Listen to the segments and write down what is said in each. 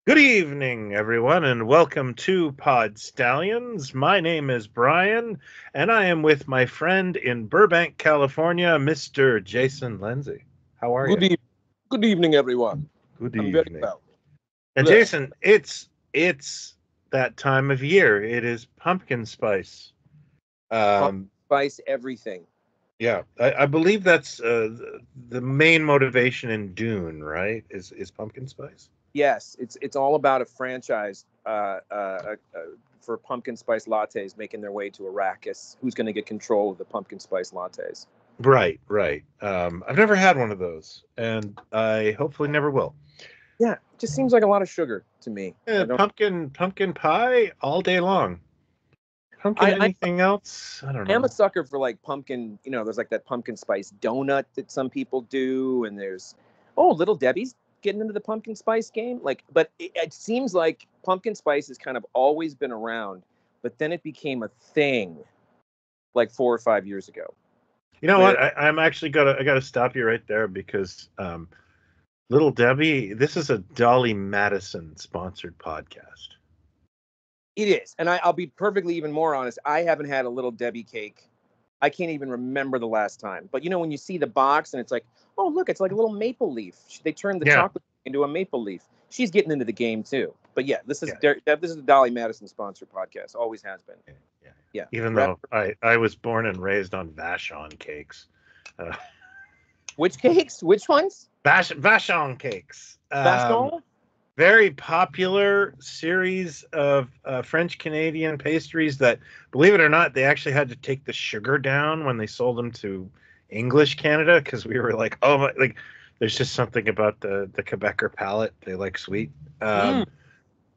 Good evening, everyone, and welcome to Pod Stallions. My name is Brian, and I am with my friend in Burbank, California, Mr. Jason Lindsay. How are you? Good evening, everyone. Good I'm evening. very well. And Bless. Jason, it's that time of year. It is pumpkin spice. Spice everything. Yeah, I believe that's the main motivation in Dune, right? Is pumpkin spice? Yes, it's all about a franchise for pumpkin spice lattes making their way to Arrakis. Who's going to get control of the pumpkin spice lattes? Right, right. I've never had one of those, and I hopefully never will. Yeah, it just seems like a lot of sugar to me. Pumpkin pie all day long. Anything else? I don't know. I am a sucker for like pumpkin. You know, there's like that pumpkin spice donut that some people do, and there's Little Debbie's getting into the pumpkin spice game. But it seems like pumpkin spice has kind of always been around, but then it became a thing like 4 or 5 years ago. You know what? I'm actually I gotta stop you right there because Little Debbie, this is a Dolly Madison sponsored podcast. It is. And I'll be perfectly even more honest. I haven't had a Little Debbie cake. I can't even remember the last time. But, you know, when you see the box and it's like, oh, look, it's like a little maple leaf. They turned the chocolate into a maple leaf. She's getting into the game, too. But, yeah, this is a Dolly Madison sponsored podcast. Always has been. Yeah. Even though I was born and raised on Vachon cakes. Which cakes? Which ones? Vachon cakes. Vachon? Very popular series of French-Canadian pastries that, believe it or not, they actually had to take the sugar down when they sold them to English Canada because we were like, oh, my, like there's just something about the Quebecer palate. They like sweet. But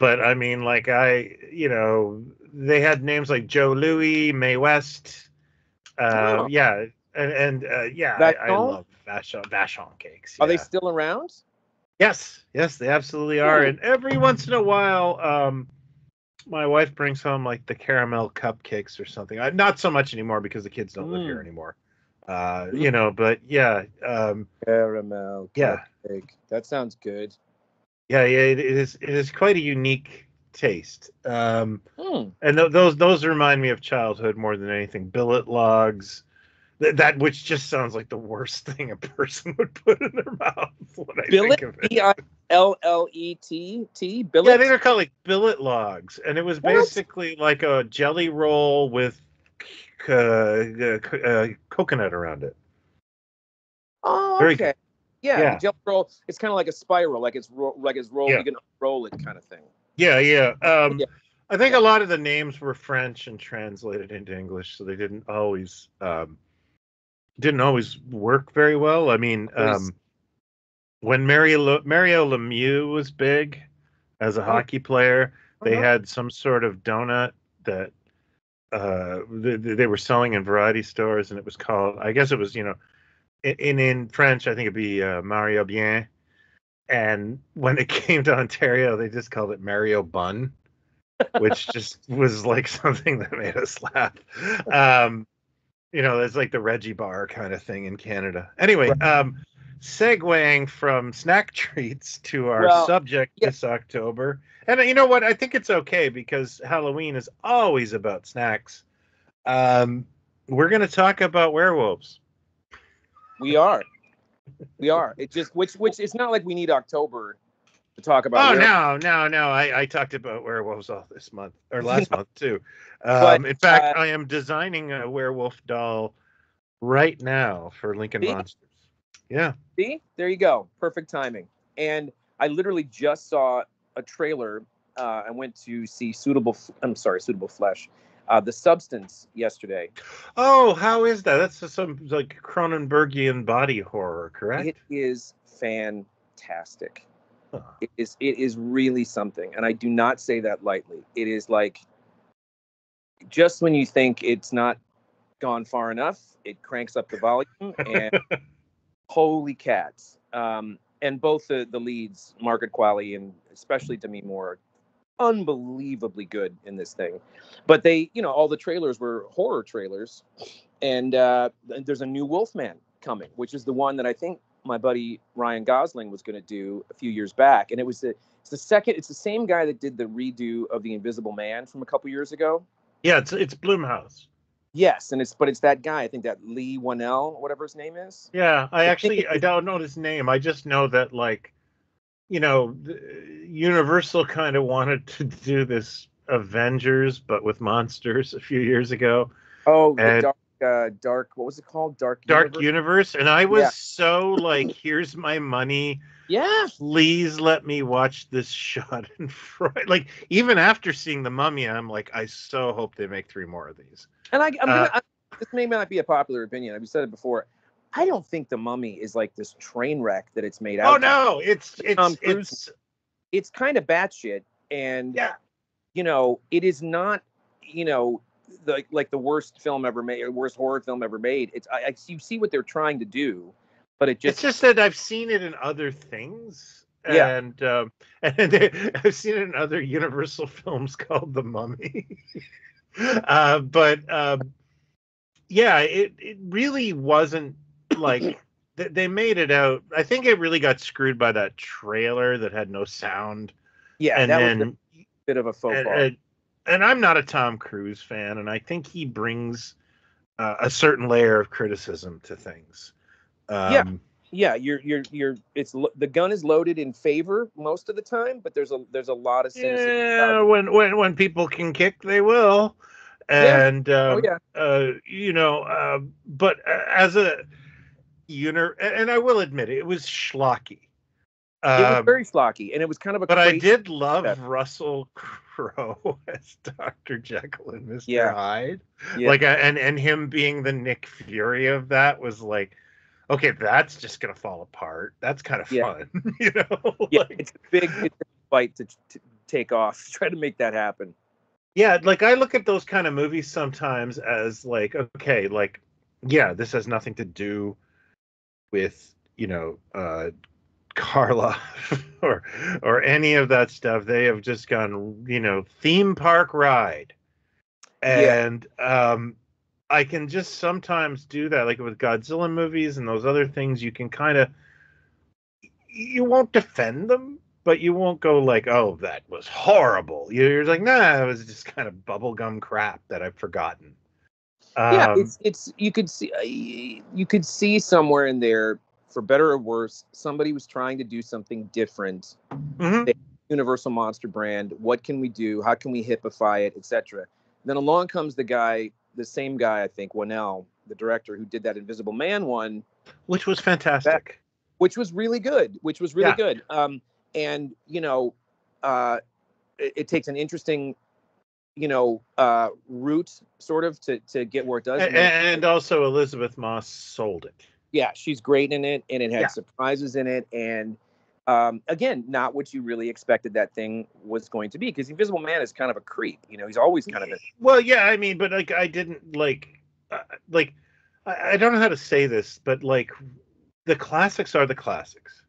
I mean, like they had names like Joe Louis, Mae West. I love Vachon cakes. Are they still around? Yes, they absolutely are. And every once in a while, my wife brings home like the caramel cupcakes or something. Not so much anymore because the kids don't live here anymore. But yeah. Caramel cupcake. That sounds good. Yeah, it is quite a unique taste. And those remind me of childhood more than anything. Billet logs. That which just sounds like the worst thing a person would put in their mouth when I think of it. Billet? Billet? Yeah, I think they're called like billet logs, and it was basically like a jelly roll with coconut around it. Oh, okay. Very good. Yeah, the jelly roll. It's kind of like a spiral, like it's rolled. You can roll it, kind of thing. Yeah. I think a lot of the names were French and translated into English, so they didn't always work very well. I mean, when Mario Lemieux was big as a hockey player, they had some sort of donut that they were selling in variety stores, and it was called, I guess it was, in French, I think it'd be Mario Bien. And when it came to Ontario, they just called it Mario Bun, which just was like something that made us laugh. It's like the Reggie Bar kind of thing in Canada. Anyway, segueing from snack treats to our subject this October. And you know what? I think it's okay because Halloween is always about snacks. We're going to talk about werewolves. We are. It just which it's not like we need October to talk about. Oh, no. I talked about werewolves all this month or last month too. In fact, I am designing a werewolf doll right now for Lincoln Monsters. Yeah. See, there you go. Perfect timing. And I literally just saw a trailer. I went to see Suitable Flesh, The Substance yesterday. Oh, how is that? That's some like Cronenbergian body horror, correct? It is fantastic. Huh. It is really something, and I do not say that lightly. It is like just when you think it's not gone far enough, it cranks up the volume, and holy cats! And both the leads, Margaret Qualley and especially Demi Moore, are unbelievably good in this thing. But they, all the trailers were horror trailers, And there's a new Wolfman coming, which is the one that I think my buddy Ryan Gosling was going to do a few years back. And it's the same guy that did the redo of The Invisible Man from a couple years ago. Yeah, it's Blumhouse. Yes, but it's that guy. I think that Lee Whannell, whatever his name is. Yeah, I don't know his name. I just know that, like, you know, Universal kind of wanted to do this Avengers, but with monsters a few years ago. Oh, the dark. What was it called? Dark Universe. And I was so like, here's my money. Yeah. Please let me watch this Schadenfreude. Like, even after seeing The Mummy, I'm like, I so hope they make 3 more of these. And this may not be a popular opinion. I've said it before. I don't think The Mummy is like this train wreck that it's made out. Oh no, it's kind of batshit, and you know, it is not, you know, like the worst film ever made, or worst horror film ever made. You see what they're trying to do, but it's just that I've seen it in other things. And I've seen it in other Universal films called The Mummy. It really wasn't like they made it out. I think it really got screwed by that trailer that had no sound. Yeah, and that was a bit of a faux pas. And I'm not a Tom Cruise fan, and I think he brings a certain layer of criticism to things. You're the gun is loaded in favor most of the time, but there's a lot of cynicism. Yeah, when people can kick, they will. And but as a and I will admit it was schlocky. It was very schlocky, and it was kind of a. But I did love Russell Crowe as Dr. Jekyll and Mr. Hyde. Yeah. Like, and him being the Nick Fury of that was like, okay, that's just gonna fall apart. That's kind of fun, you know. Yeah, it's a big fight to take off. Try to make that happen. Yeah, like I look at those kind of movies sometimes as like, okay, like, yeah, this has nothing to do with, you know, Karloff or any of that stuff. They have just gone, you know, theme park ride. And I can just sometimes do that, like with Godzilla movies and those other things. You can kind of, you won't defend them, but you won't go like, oh, that was horrible. You're like, nah, it was just kind of bubblegum crap that I've forgotten. It's you could see somewhere in there, for better or worse, somebody was trying to do something different. Mm-hmm. Universal Monster brand. What can we do? How can we hippify it, etc. Then along comes the same guy, I think, Whannell, the director who did that Invisible Man one, which was fantastic, which was really good. And you know, it takes an interesting, you know, route sort of to get where it does. And also Elizabeth Moss sold it. Yeah, she's great in it, and it had surprises in it, and again, not what you really expected that thing was going to be, because Invisible Man is kind of a creep. You know, he's always kind of well, yeah, I mean, but like I didn't like I don't know how to say this, but like the classics are the classics,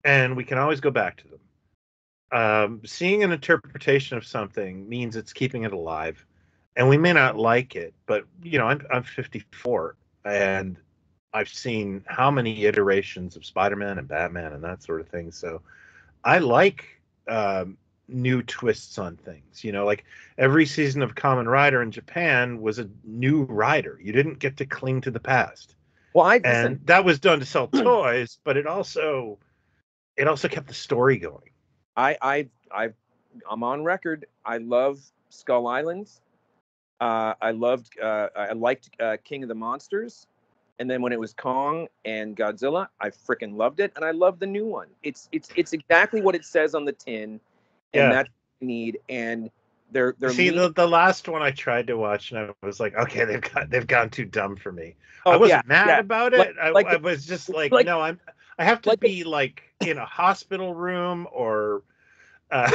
and we can always go back to them. Seeing an interpretation of something means it's keeping it alive, and we may not like it, but you know, I'm 54, and I've seen how many iterations of Spider-Man and Batman and that sort of thing. So I like new twists on things. You know, like every season of Kamen Rider in Japan was a new rider. You didn't get to cling to the past. Well, that was done to sell toys, but it also kept the story going. I'm on record. I love Skull Island. I liked King of the Monsters. And then when it was Kong and Godzilla, I freaking loved it, and I love the new one. It's exactly what it says on the tin, and that's what I need. And they're see the last one I tried to watch, and I was like, okay, they've gone too dumb for me. Oh, I wasn't mad about it. I was just like no, I have to be like in a hospital room or. But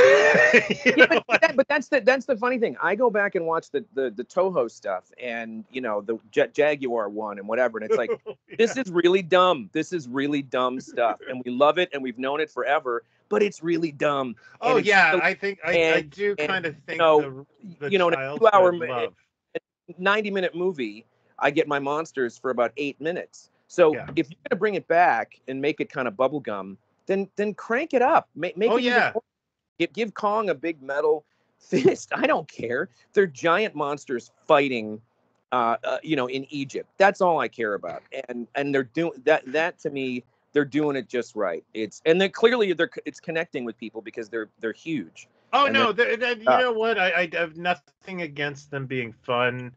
that's the funny thing. I go back and watch the Toho stuff, and you know, the Jaguar one and whatever, and it's like this is really dumb. This is really dumb stuff, and we love it, and we've known it forever. But it's really dumb. Oh yeah, I think I do kind of think you know, in a 2-hour, 90-minute movie, I get my monsters for about 8 minutes. So if you're gonna bring it back and make it kind of bubblegum, then crank it up. Make it even more. Give Kong a big metal fist. I don't care. They're giant monsters fighting, in Egypt. That's all I care about. And they're doing that to me. They're doing it just right. It's connecting with people because they're huge. Oh, no, you know what? I have nothing against them being fun,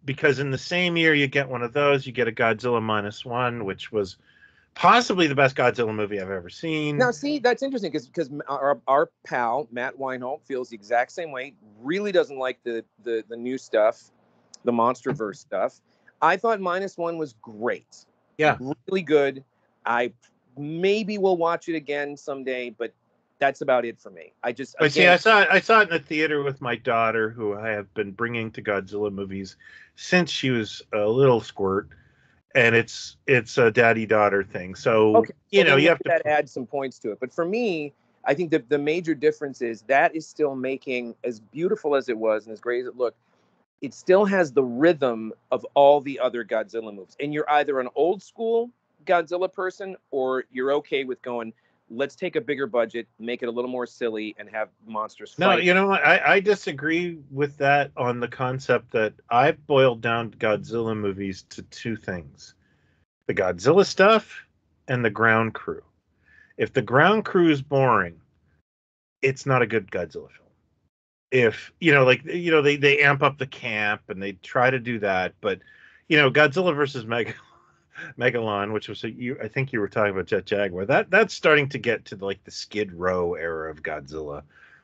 because in the same year you get one of those, you get a Godzilla -1, which was possibly the best Godzilla movie I've ever seen. Now, see, that's interesting because our pal Matt Weinhold feels the exact same way. Really doesn't like the new stuff, the MonsterVerse stuff. I thought -1 was great. Yeah, really good. I maybe will watch it again someday, but that's about it for me. I saw it in the theater with my daughter, who I have been bringing to Godzilla movies since she was a little squirt, and it's a daddy-daughter thing. So, you have to add some points to it. But for me, I think that the major difference is that is still making, as beautiful as it was and as great as it looked, it still has the rhythm of all the other Godzilla movies. And you're either an old school Godzilla person, or you're okay with going, let's take a bigger budget, make it a little more silly, and have monsters fight. No, you know what? I disagree with that on the concept that I've boiled down Godzilla movies to two things: the Godzilla stuff and the ground crew. If the ground crew is boring, it's not a good Godzilla film. If, they amp up the camp and they try to do that, but, Godzilla versus Megalon, which was I think you were talking about Jet Jaguar. That's starting to get to the Skid Row era of Godzilla,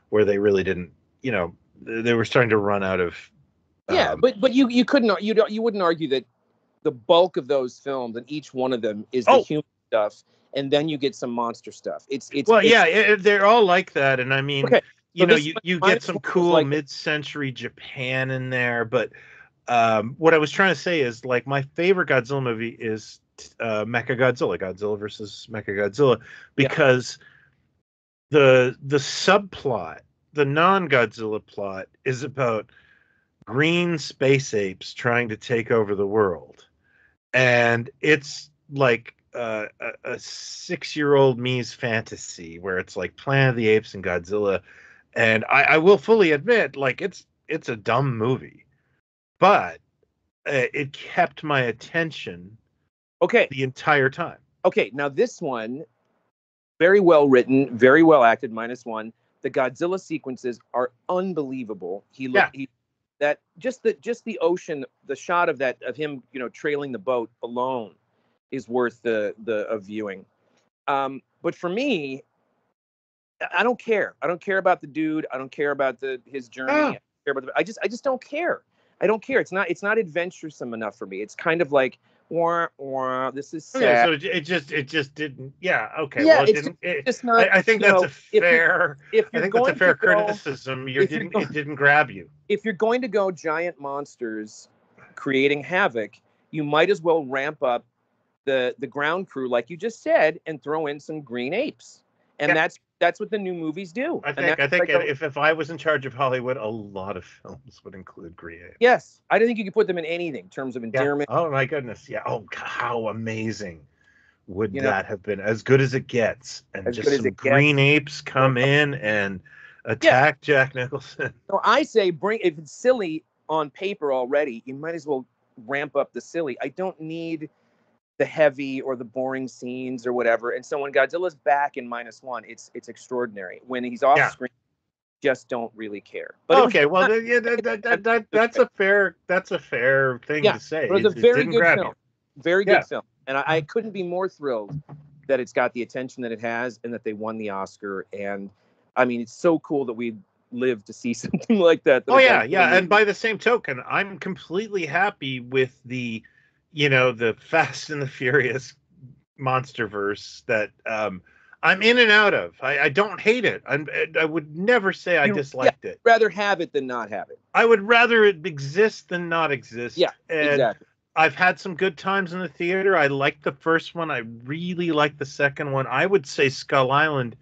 where they really didn't, they were starting to run out of. But you couldn't, you wouldn't argue that the bulk of those films and each one of them is the human stuff, and then you get some monster stuff. They're all like that, and I mean, you get some cool mid-century Japan in there, but. What I was trying to say is, my favorite Godzilla movie is Mechagodzilla, Godzilla versus Mechagodzilla, because the subplot, the non-Godzilla plot, is about green space apes trying to take over the world, and it's like a 6-year-old me's fantasy where it's like Planet of the Apes and Godzilla, and I will fully admit, it's a dumb movie. But it kept my attention the entire time. Okay, now this one, very well written, very well acted, -1. The Godzilla sequences are unbelievable. Just the ocean, the shot of him, trailing the boat alone is worth the viewing. But for me, I don't care. I don't care about the dude. I don't care about his journey. I just don't care. I don't care. It's not adventuresome enough for me. It's kind of like, this is sad. Okay, so it just didn't. Yeah. Okay. Yeah, well, it's not. I think that's a fair. If you're I think going that's a fair to go, criticism. It didn't grab you. If you're going to go giant monsters creating havoc, you might as well ramp up the ground crew, like you just said, and throw in some green apes. And that's what the new movies do. I think if I was in charge of Hollywood, a lot of films would include green apes. Yes, I don't think you could put them in anything in terms of endearment. Yeah. Oh my goodness, yeah. Oh, how amazing would that have been? As good as it gets, and just some green apes come in and attack Jack Nicholson. So I say, if it's silly on paper already, you might as well ramp up the silly. I don't need the heavy or the boring scenes or whatever. And so when Godzilla's back in -1, it's extraordinary. When he's off screen, just don't really care. But that's a fair thing to say. But it's a very good film. Very good film. And I couldn't be more thrilled that it's got the attention that it has and that they won the Oscar. And I mean, it's so cool that we lived to see something like that. And by the same token, I'm completely happy with the Fast and the Furious MonsterVerse that I'm in and out of. I don't hate it. I would never say I disliked it. Rather have it than not have it. I would rather it exist than not exist. Yeah, exactly. I've had some good times in the theater. I liked the first one. I really liked the second one. I would say Skull Island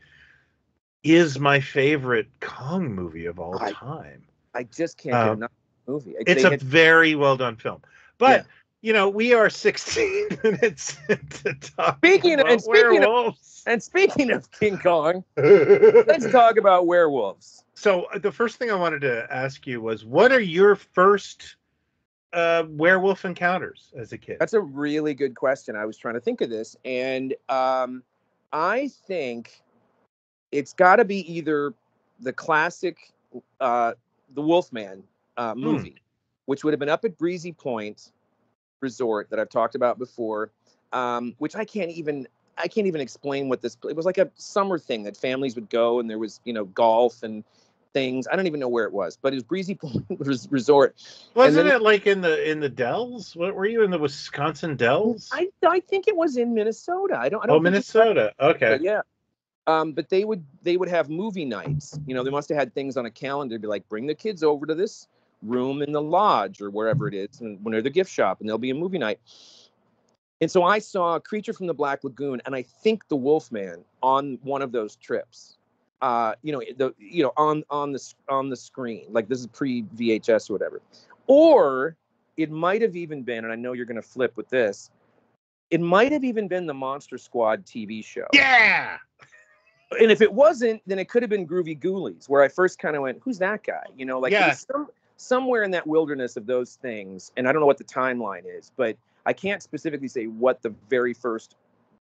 is my favorite Kong movie of all time. I just can't get enough of the movie. It's a very well done film. But we are 16 minutes into talking about werewolves. Speaking of King Kong, let's talk about werewolves. So the first thing I wanted to ask you was, what are your first werewolf encounters as a kid? That's a really good question. I was trying to think of this, and I think it's got to be either the classic, the Wolfman movie, which would have been up at Breezy Point Resort that I've talked about before, which I can't even explain what this. It was like a summer thing that families would go, and there was golf and things. I don't even know where it was, but it was Breezy Point Resort. Wasn't it like in the Dells? What were you in the Wisconsin Dells? I think it was in Minnesota. I don't. Oh, Minnesota. Okay. Yeah. But they would have movie nights. They must have had things on a calendar to be like, bring the kids over to this room in the lodge or wherever it is, and when they're the gift shop, and there'll be a movie night. And so I saw Creature from the Black Lagoon, and I think the Wolfman on one of those trips. On the screen, like this is pre VHS or whatever, or it might have even been, and I know you're going to flip with this, it might have even been the Monster Squad TV show. Yeah. And if it wasn't, then it could have been Groovy Ghoulies, where I first kind of went, "Who's that guy?" Somewhere in that wilderness of those things, and I don't know what the timeline is, but I can't specifically say what the very first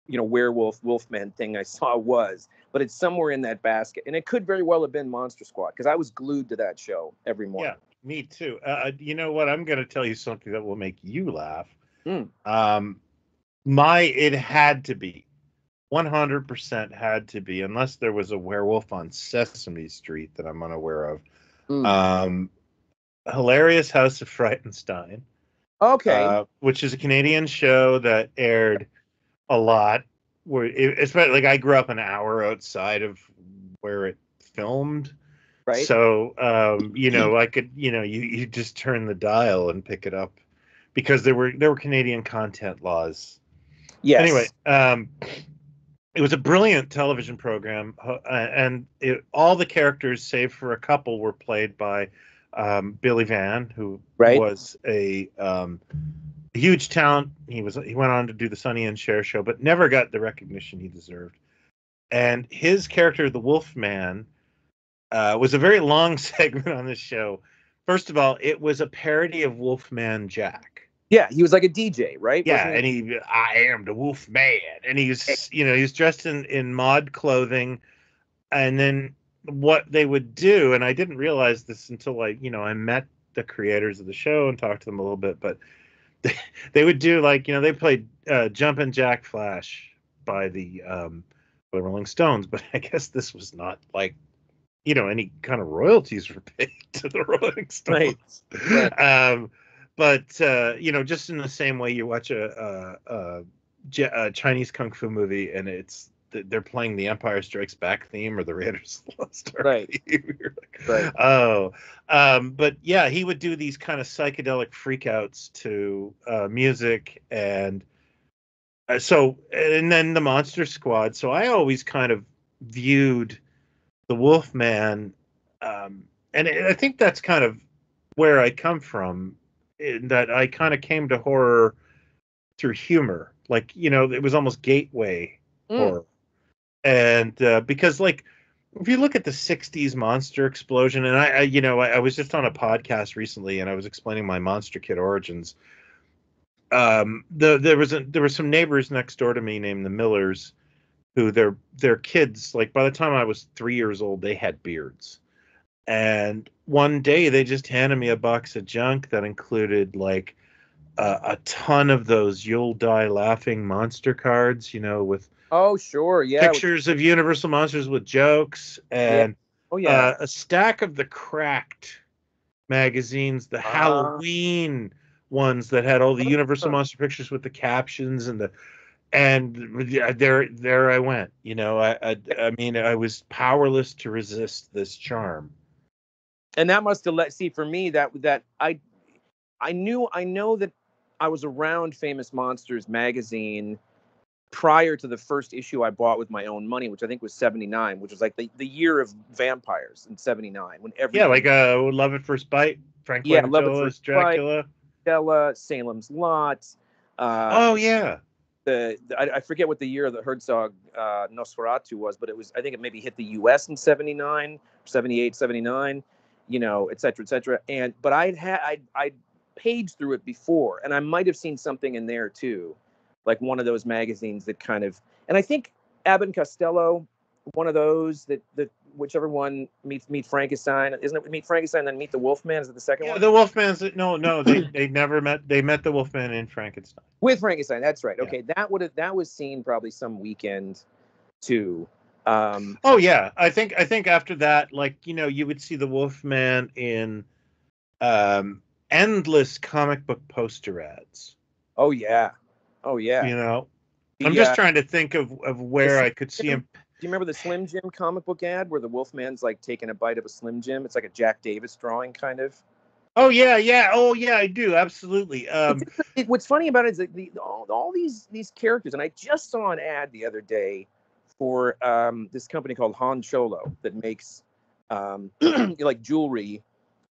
Wolfman thing I saw was, but it's somewhere in that basket, and it could very well have been Monster Squad, because I was glued to that show every morning. Yeah, me too. You know what? I'm going to tell you something that will make you laugh. It had to be 100% had to be, unless there was a werewolf on Sesame Street that I'm unaware of. Hilarious House of Frightenstein. Okay. Which is a Canadian show that aired a lot, where especially like I grew up an hour outside of where it filmed, right? So I could you just turn the dial and pick it up, because there were Canadian content laws. Yes. Anyway, it was a brilliant television program, and all the characters, save for a couple, were played by Billy Van, who was a huge talent. He went on to do the Sonny and Cher show, but never got the recognition he deserved. And his character, the Wolfman, was a very long segment on this show. First of all, it was a parody of Wolfman Jack. Yeah, he was like a DJ, right? Yeah, and I am the Wolfman, and he's dressed in mod clothing, and then what they would do, and I didn't realize this until I met the creators of the show and talked to them a little bit, but they would do they played Jumpin' Jack Flash by the Rolling Stones, but I guess this was not any kind of royalties were paid to the Rolling Stones. Right. But just in the same way you watch a Chinese kung fu movie and they're playing the Empire Strikes Back theme or the Raiders of the Lost Ark theme. Right. Oh, but yeah, he would do these kind of psychedelic freakouts to music, and then the Monster Squad. So I always kind of viewed the Wolfman, and I think that's kind of where I come from, in that I kind of came to horror through humor. It was almost gateway horror. And because if you look at the 60s monster explosion, and I was just on a podcast recently and I was explaining my Monster Kid origins. There were some neighbors next door to me named the Millers, who their kids, by the time I was 3 years old, they had beards. And one day they just handed me a box of junk that included a ton of those You'll Die Laughing monster cards, with oh sure, yeah, pictures of Universal monsters with jokes, and a stack of the Cracked magazines, the Halloween ones that had all the Universal monster pictures with the captions and there I went. I mean, I was powerless to resist this charm. And that must have for me that I know that I was around Famous Monsters magazine prior to the first issue I bought with my own money, which I think was 79, which was the year of vampires in 79, when everything. Yeah, Love at First Bite, Frank Langella as Dracula. Costello, Salem's Lot. Oh yeah. I forget what the year the Herzog Nosferatu was, but I think it maybe hit the U.S. in 79, 78, 79, et cetera, et cetera. But I'd paged through it before, and I might have seen something in there too, like one of those magazines that kind of, and I think Abbott and Costello, one of those that whichever one meet Frankenstein, isn't it? Meet Frankenstein, then Meet the Wolfman. Is it the second one? The Wolfman's no, they never met. They met the Wolfman in Frankenstein. With Frankenstein, that's right. Yeah. Okay, that was seen probably some weekend too. Oh yeah, I think after that, like you would see the Wolfman in endless comic book poster ads. Oh yeah. I'm just trying to think of where I could see him. Do you remember the Slim Jim comic book ad where the Wolfman's like taking a bite of a Slim Jim? It's like a Jack Davis drawing, kind of. Oh yeah. Oh yeah, I do absolutely. What's funny about it is that all these characters, and I just saw an ad the other day for this company called Han Cholo that makes like jewelry.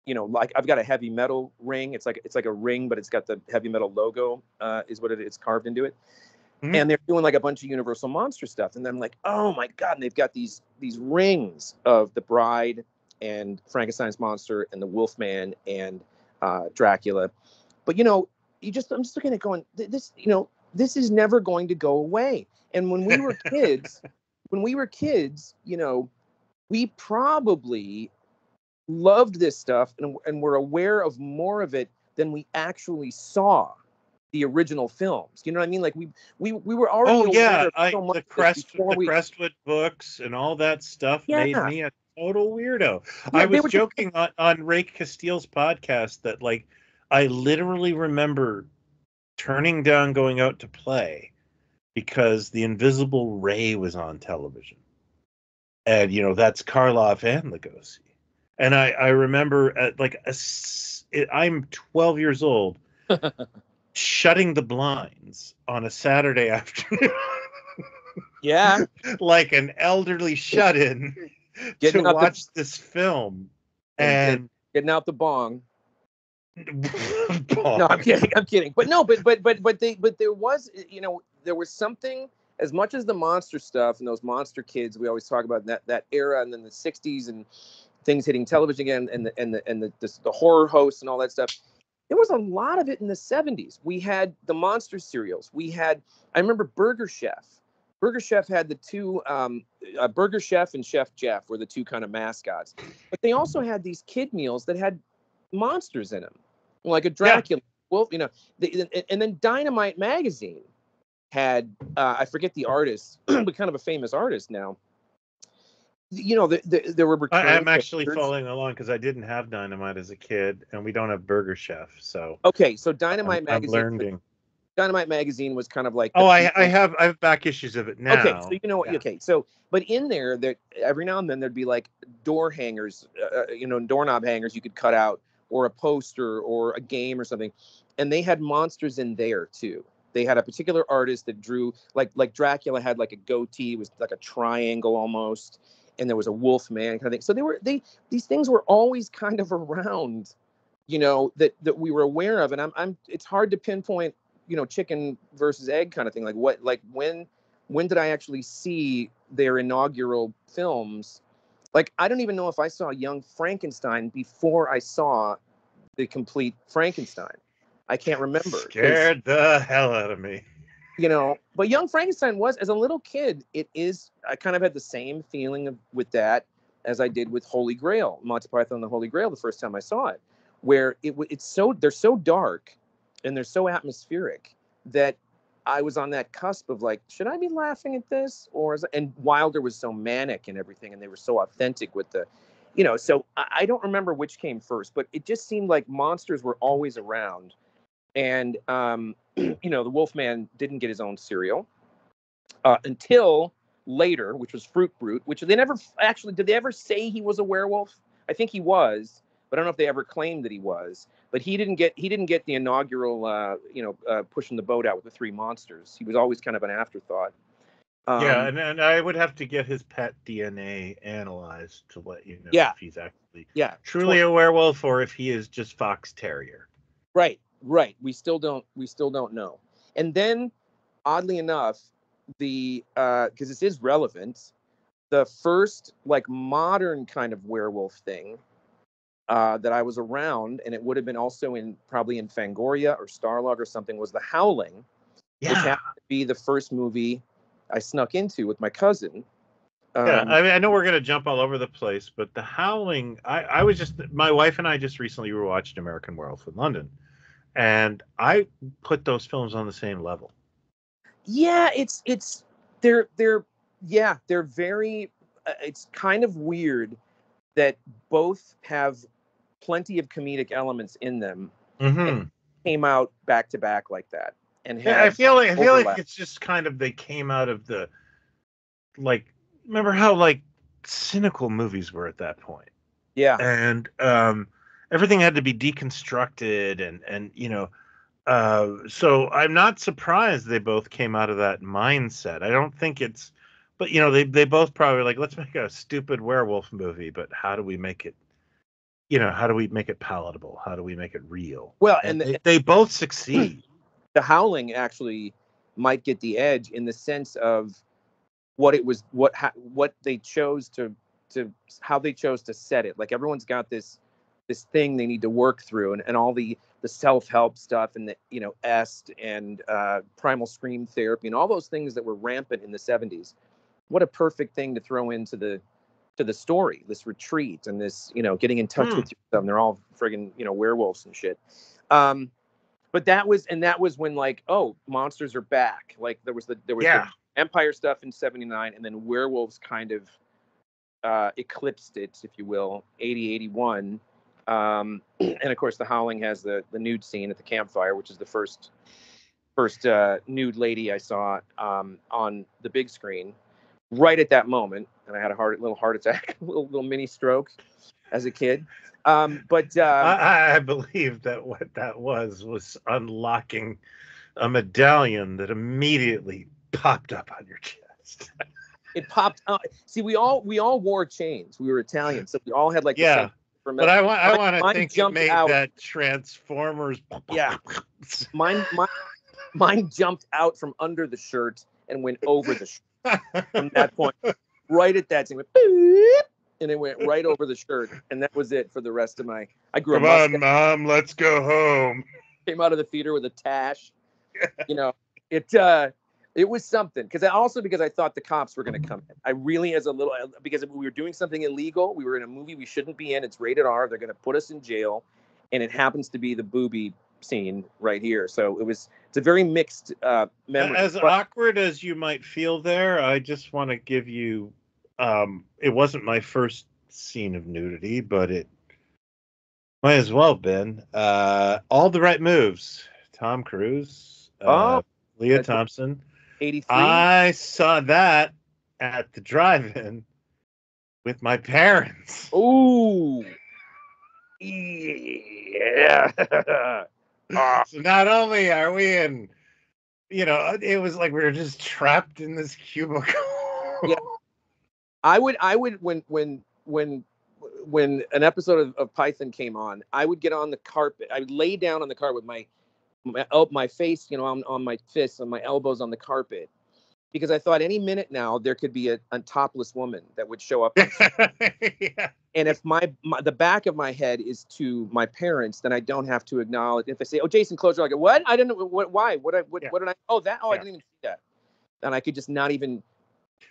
Like I've got a heavy metal ring. It's like a ring, but it's got the heavy metal logo. Is what it's carved into it. Mm-hmm. And they're doing like a bunch of Universal Monster stuff, and then I'm like, oh my god! And they've got these rings of the Bride and Frankenstein's monster and the Wolfman and Dracula. But I'm just looking at going, this is never going to go away. And when we were kids, we probably loved this stuff and were aware of more of it than we actually saw the original films. You know what I mean? Like we were already aware of so much the Crestwood books and all that stuff made me a total weirdo. Yeah, I was joking on Ray Castile's podcast that like I literally remember turning down going out to play because the Invisible Ray was on television. And that's Karloff and Lugosi. And I remember I'm 12 years old shutting the blinds on a Saturday afternoon. Yeah. Like an elderly shut-in to watch this film. And getting out the bong. No, I'm kidding. But no, but there was, there was something, as much as the monster stuff and those monster kids we always talk about that era, and then the 60s and things hitting television again, and the horror hosts and all that stuff. There was a lot of it in the 70s. We had the monster cereals. I remember Burger Chef. Burger Chef had the two, Burger Chef and Chef Jeff were the two kind of mascots. But they also had these kid meals that had monsters in them, like a Dracula wolf, and then Dynamite magazine had, I forget the artist, but kind of a famous artist now. There were. I'm actually following along because I didn't have Dynamite as a kid, and we don't have Burger Chef. So okay, so Dynamite magazine. I'm learning. Dynamite magazine was kind of like. I have back issues of it now. Okay, so okay, so but in there, every now and then there'd be like door hangers, doorknob hangers you could cut out, or a poster, or a game or something, and they had monsters in there too. They had a particular artist that drew like Dracula had like a goatee, it was like a triangle almost. And there was a wolf man kind of thing. So these things were always kind of around, that we were aware of. And it's hard to pinpoint, chicken versus egg kind of thing. When did I actually see their inaugural films? Like, I don't even know if I saw Young Frankenstein before I saw the complete Frankenstein. I can't remember. Scared the hell out of me. But Young Frankenstein was, as a little kid, I kind of had the same feeling with that as I did with Holy Grail, Monty Python and the Holy Grail, the first time I saw it, where they're so dark and they're so atmospheric that I was on that cusp of like, should I be laughing at this? And Wilder was so manic and everything, and they were so authentic with the, so I don't remember which came first, but it just seemed like monsters were always around. And, the Wolfman didn't get his own cereal until later, which was Fruit Brute, which they never actually, did they ever say he was a werewolf? I think he was, but I don't know if they ever claimed that he was. But he didn't get the inaugural, pushing the boat out with the three monsters. He was always kind of an afterthought. And I would have to get his pet DNA analyzed to let if he's actually truly a werewolf or if he is just fox terrier. Right. Right. We still don't know. And then, oddly enough, because this is relevant, the first like modern kind of werewolf thing that I was around, and it would have been also probably in Fangoria or Starlog or something, was the Howling, which happened to be the first movie I snuck into with my cousin. Yeah, I mean, I know we're going to jump all over the place, but the Howling, I was just, my wife and I just recently rewatched American Werewolf in London, and I put those films on the same level. Yeah, they're very, it's kind of weird that both have plenty of comedic elements in them, and came out back to back like that. And I feel like it's just kind of, they came out of the, like, remember how like cynical movies were at that point? Yeah. And everything had to be deconstructed, and you know, so I'm not surprised they both came out of that mindset. I don't think it's, but you know, they both probably like, let's make a stupid werewolf movie, but how do we make it, you know, how do we make it palatable? How do we make it real? Well, and they both succeed. The Howling actually might get the edge in the sense of what it was, what they chose to how they chose to set it. Like, everyone's got this thing they need to work through, and all the self-help stuff, and the, you know, est and primal scream therapy and all those things that were rampant in the 70s. What a perfect thing to throw into the story, this retreat and this, you know, getting in touch with yourself. And they're all friggin', you know, werewolves and shit. But that was when, like, oh, monsters are back. Like, there was the Empire stuff in 79, and then Werewolves kind of eclipsed it, if you will, 80, 81. And of course, the Howling has the nude scene at the campfire, which is the first nude lady I saw on the big screen right at that moment. And I had a little heart attack, a little mini stroke as a kid. But I believe that what that was unlocking a medallion that immediately popped up on your chest. It popped out. See, we all wore chains. We were Italian, so we all had like the same. But I want to think it made out. That Transformers. Yeah, mine jumped out from under the shirt and went over the shirt. From that point, right at that thing, went beep, and it went right over the shirt, and that was it for the rest of my. I grew up. Come on, Mom, let's go home. Came out of the theater with a tash. You know, it was something, because I thought the cops were going to come in. I really, because we were doing something illegal. We were in a movie we shouldn't be in. It's rated R. They're going to put us in jail, and it happens to be the booby scene right here. So it's a very mixed memory. As awkward as you might feel there, I just want to give you. It wasn't my first scene of nudity, but it might as well have been. All the Right Moves. Tom Cruise. Leah Thompson. 83. I saw that at the drive-in with my parents. Ooh. Yeah. So not only are we in, you know, it was like we were just trapped in this cubicle. Yeah. I would when an episode of Python came on, I would get on the carpet. I would lay down on the carpet with my face, you know, on my fists, on my elbows on the carpet, because I thought any minute now there could be a topless woman that would show up. Yeah. And if the back of my head is to my parents, then I don't have to acknowledge. If they say, "Oh, Jason, close your eyes," I go, "What? I didn't know. What? Why? What did I? Oh, that. Oh, yeah. I didn't even see that." And I could just not even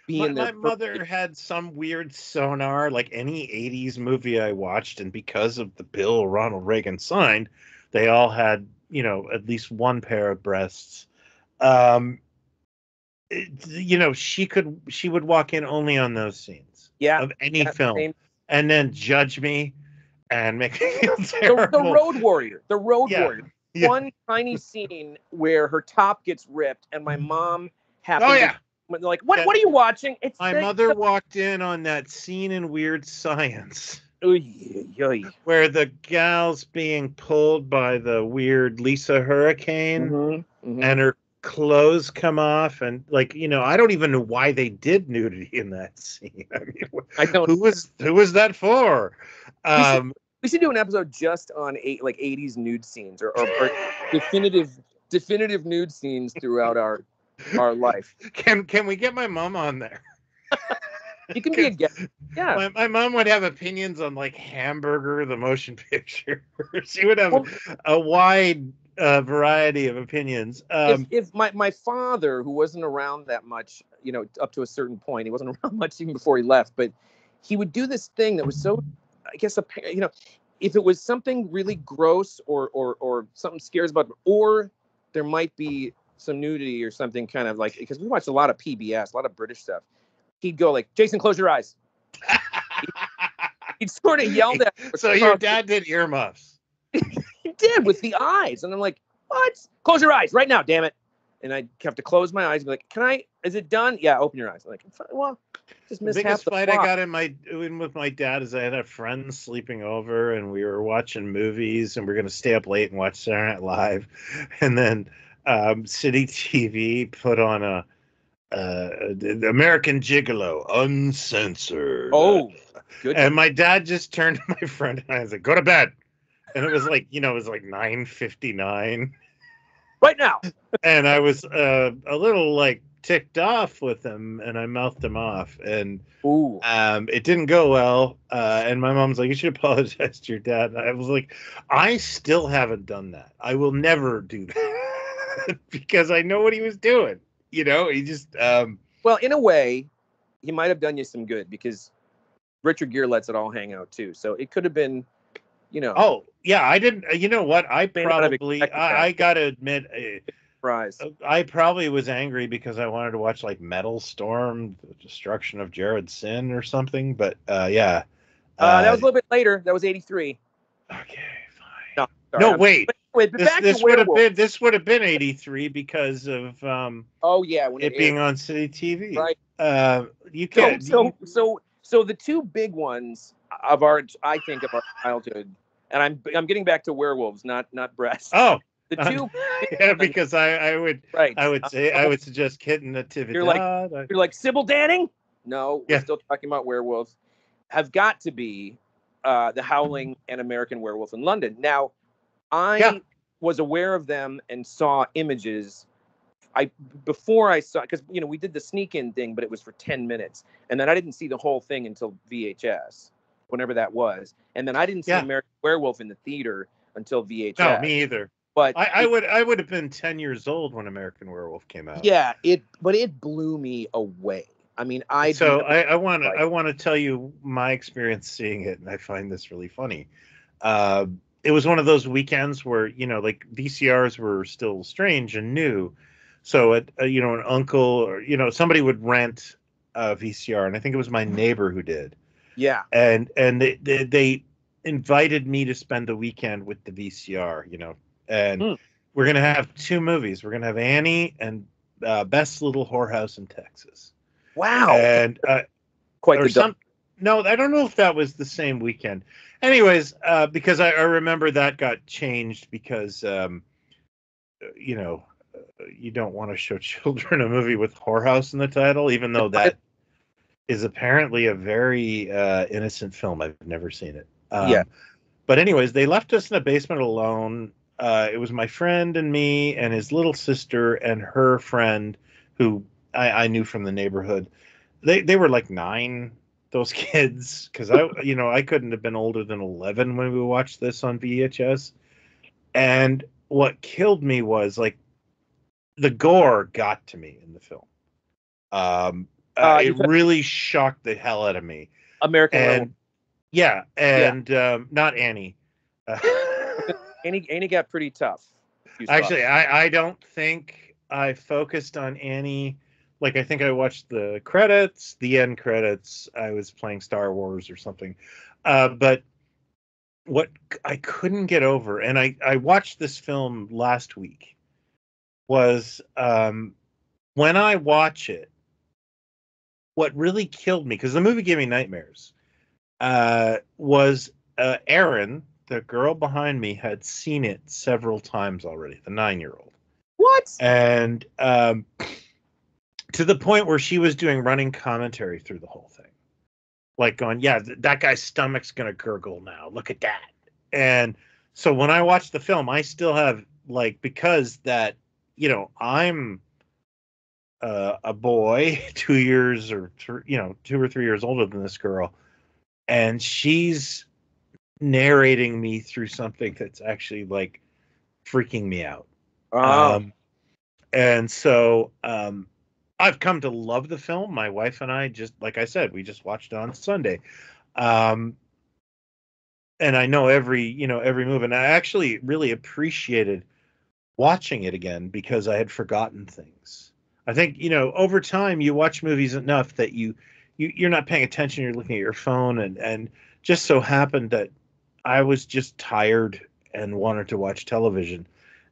be in there. My mother had some weird sonar, like any 80s movie I watched, and because of the bill Ronald Reagan signed, they all had, you know, at least one pair of breasts. You know, she would walk in only on those scenes, of any film, and then judge me and make me feel terrible. The Road Warrior. Warrior. Yeah. One tiny scene where her top gets ripped, and my mom happens. Oh yeah. Like, what are you watching? It's my mother walked in on that scene in Weird Science. Where the gal's being pulled by the weird Lisa Hurricane, and her clothes come off, and, like, you know, I don't even know why they did nudity in that scene. I mean, I don't. Who was that for? We We should do an episode just on 80s nude scenes or definitive nude scenes throughout our life. Can we get my mom on there? You can be a guest. Yeah. My mom would have opinions on like Hamburger, the motion picture. She would have a wide variety of opinions. If my father, who wasn't around that much, up to a certain point, he wasn't around much even before he left, but he would do this thing that was so, I guess, if it was something really gross or something scares about, or there might be some nudity or something kind of like, because we watched a lot of PBS, a lot of British stuff. He'd go like, Jason, close your eyes. He'd sort of yelled at me. So your dad did earmuffs. He did, with the eyes. And I'm like, what? Close your eyes right now, damn it. And I'd have to close my eyes and be like, is it done? Yeah, open your eyes. I'm like, well, just missed half the fight I got in with my dad is I had a friend sleeping over and we were watching movies and we are going to stay up late and watch Saturday Night Live. And then City TV put on the American Gigolo, uncensored. Oh, good. And my dad just turned to my friend and I was like, go to bed. And it was like, it was like 9:59. Right now. And I was a little like ticked off with him and I mouthed him off. And it didn't go well. And my mom's like, you should apologize to your dad. And I was like, I still haven't done that. I will never do that because I know what he was doing. He just well, in a way, he might have done you some good because Richard Gere lets it all hang out too. So it could have been, Oh yeah, I didn't. You know what? I gotta admit, surprise. I probably was angry because I wanted to watch like Metal Storm, The Destruction of Jared Sin or something. But yeah, that was a little bit later. That was 83. Okay, fine. No, wait. Wait, this would have been 83 because of when it being on City TV. Right. You can't. So the two big ones of our childhood, and I'm getting back to werewolves, not breasts. Oh, the two. Yeah, because I would suggest Kitten Nativity. You're like Sybil Danning. No, we're still talking about werewolves. Have got to be the Howling and American Werewolf in London. Now, I was aware of them and saw images. Before I saw, because we did the sneak-in thing, but it was for 10 minutes, and then I didn't see the whole thing until VHS, whenever that was, and then I didn't see American Werewolf in the theater until VHS. No, me either. But I would have been 10 years old when American Werewolf came out. Yeah, it blew me away. I mean, I want to tell you my experience seeing it, and I find this really funny. It was one of those weekends where like VCRs were still strange and new. So an uncle or somebody would rent a VCR, and I think it was my neighbor who did. Yeah. And they invited me to spend the weekend with the VCR, and we're gonna have two movies. We're gonna have Annie and Best Little Whorehouse in Texas. Wow. And quite the no, I don't know if that was the same weekend. Anyways, because I remember that got changed because you don't want to show children a movie with whorehouse in the title, even though that is apparently a very innocent film. I've never seen it. But anyways, they left us in the basement alone. It was my friend and me and his little sister and her friend who I knew from the neighborhood. They were like 9, those kids, because I couldn't have been older than 11 when we watched this on VHS. And what killed me was like the gore got to me in the film. It really shocked the hell out of me. American Werewolf. Yeah, and not Annie. Annie got pretty tough. Actually, I don't think I focused on Annie. Like, I think I watched the credits, the end credits. I was playing Star Wars or something. But what I couldn't get over, and I watched this film last week, was when I watch it, what really killed me, because the movie gave me nightmares, was Erin, the girl behind me, had seen it several times already, the 9-year-old. What? And to the point where she was doing running commentary through the whole thing. Like going, yeah, that guy's stomach's going to gurgle now. Look at that. And so when I watch the film, I still have like, because that, I'm a boy 2 years or 2 or 3 years older than this girl, and she's narrating me through something that's actually like freaking me out. Oh. And so I've come to love the film. My wife and I, just like I said, we just watched it on Sunday. And I know every move, and I actually really appreciated watching it again because I had forgotten things. I think, over time you watch movies enough that you're not paying attention, you're looking at your phone, and just so happened that I was just tired and wanted to watch television,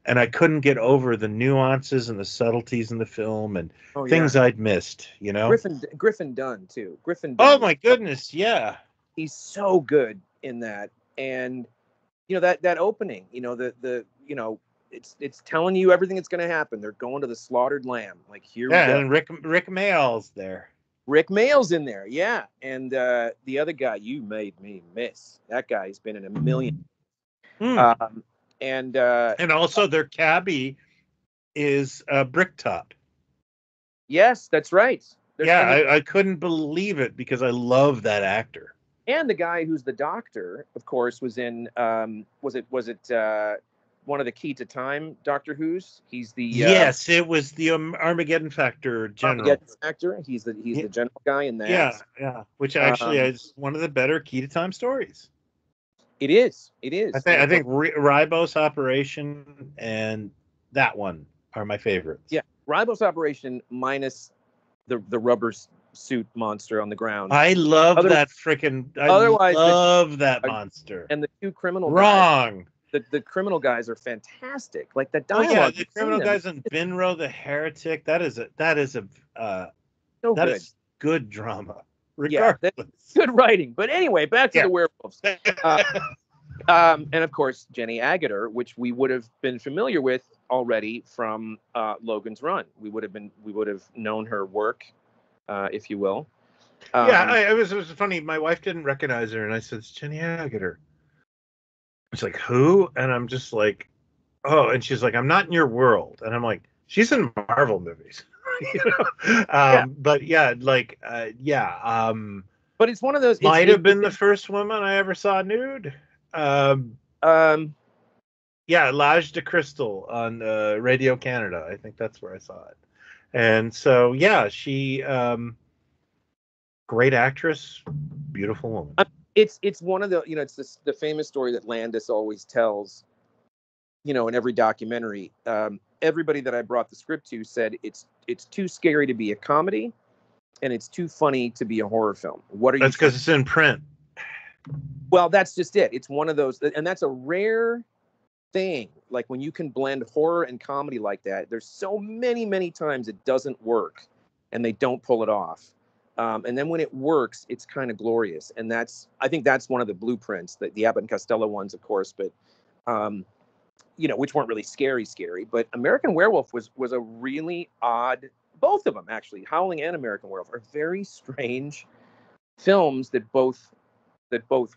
and I couldn't get over the nuances and the subtleties in the film and things I'd missed, Griffin Dunn too. Griffin Oh Dunn. my goodness, yeah. He's so good in that. And that opening, it's telling you everything that's going to happen. They're going to the slaughtered lamb. Like, here we go. And Rick Mayall's there. Rick Mayall's in there, yeah. And the other guy, you made me miss. That guy's been in a million. And also their cabbie is Bricktop. Yes, that's right. I couldn't believe it because I love that actor. And the guy who's the doctor, of course, was in was it one of the Key to Time Doctor Who's? He's the yes, it was the Armageddon Factor general. Armageddon Factor. He's the general guy in that. Yeah. Which actually is one of the better Key to Time stories. It is. I think Ribos Operation and that one are my favorites. Yeah, Ribos Operation minus the rubber suit monster on the ground. I love that freaking. I love that monster. And the two criminal guys, the criminal guys are fantastic. Like that dialogue. The criminal guys in Binro the Heretic. That is good drama. Regardless. Yeah, good writing. But anyway, back to the werewolves. And of course, Jenny Agutter, which we would have been familiar with already from Logan's Run. We would have known her work, if you will. It was funny. My wife didn't recognize her, and I said, "It's Jenny Agutter." It's like, who? And I'm just like, oh. And she's like, "I'm not in your world," and I'm like, "She's in Marvel movies." But but it's one of those. Might have been the first woman I ever saw nude. L'Age de Crystal on Radio Canada. I think that's where I saw it. And so, she, great actress, beautiful woman. It's one of the, it's the famous story that Landis always tells, in every documentary. Everybody that I brought the script to said it's too scary to be a comedy, and it's too funny to be a horror film. That's because it's in print. Well, that's just it. It's one of those, and that's a rare thing. Like when you can blend horror and comedy like that, there's so many times it doesn't work and they don't pull it off. And then when it works, it's kind of glorious. And I think that's one of the blueprints, the Abbott and Costello ones, of course, but which weren't really scary, but American Werewolf was a really odd, both of them actually, Howling and American Werewolf are very strange films that both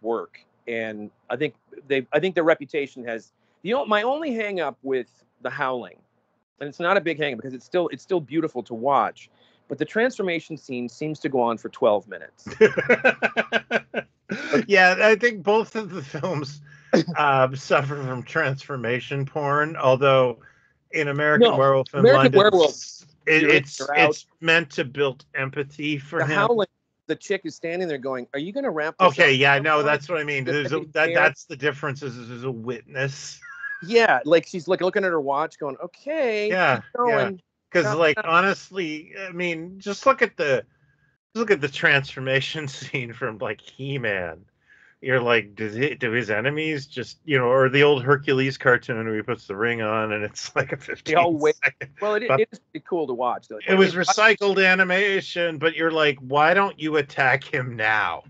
work. And I think their reputation has, my only hang up with the Howling, and it's not a big hang up because it's still beautiful to watch, but the transformation scene seems to go on for 12 minutes. I think both of the films suffer from transformation porn, although in American Werewolf in London, it's meant to build empathy for him. Howling, the chick is standing there going, "Are you going to wrap this up?" That's what I mean. That's the difference. There's a witness. Yeah, like she's like looking at her watch, going, "Okay." Yeah. Because honestly, I mean, just look at the transformation scene from like He-Man. You're like, do his enemies just, or the old Hercules cartoon where he puts the ring on and it's like a 15-second. Well, it is pretty cool to watch, though. It was recycled animation, but you're like, why don't you attack him now?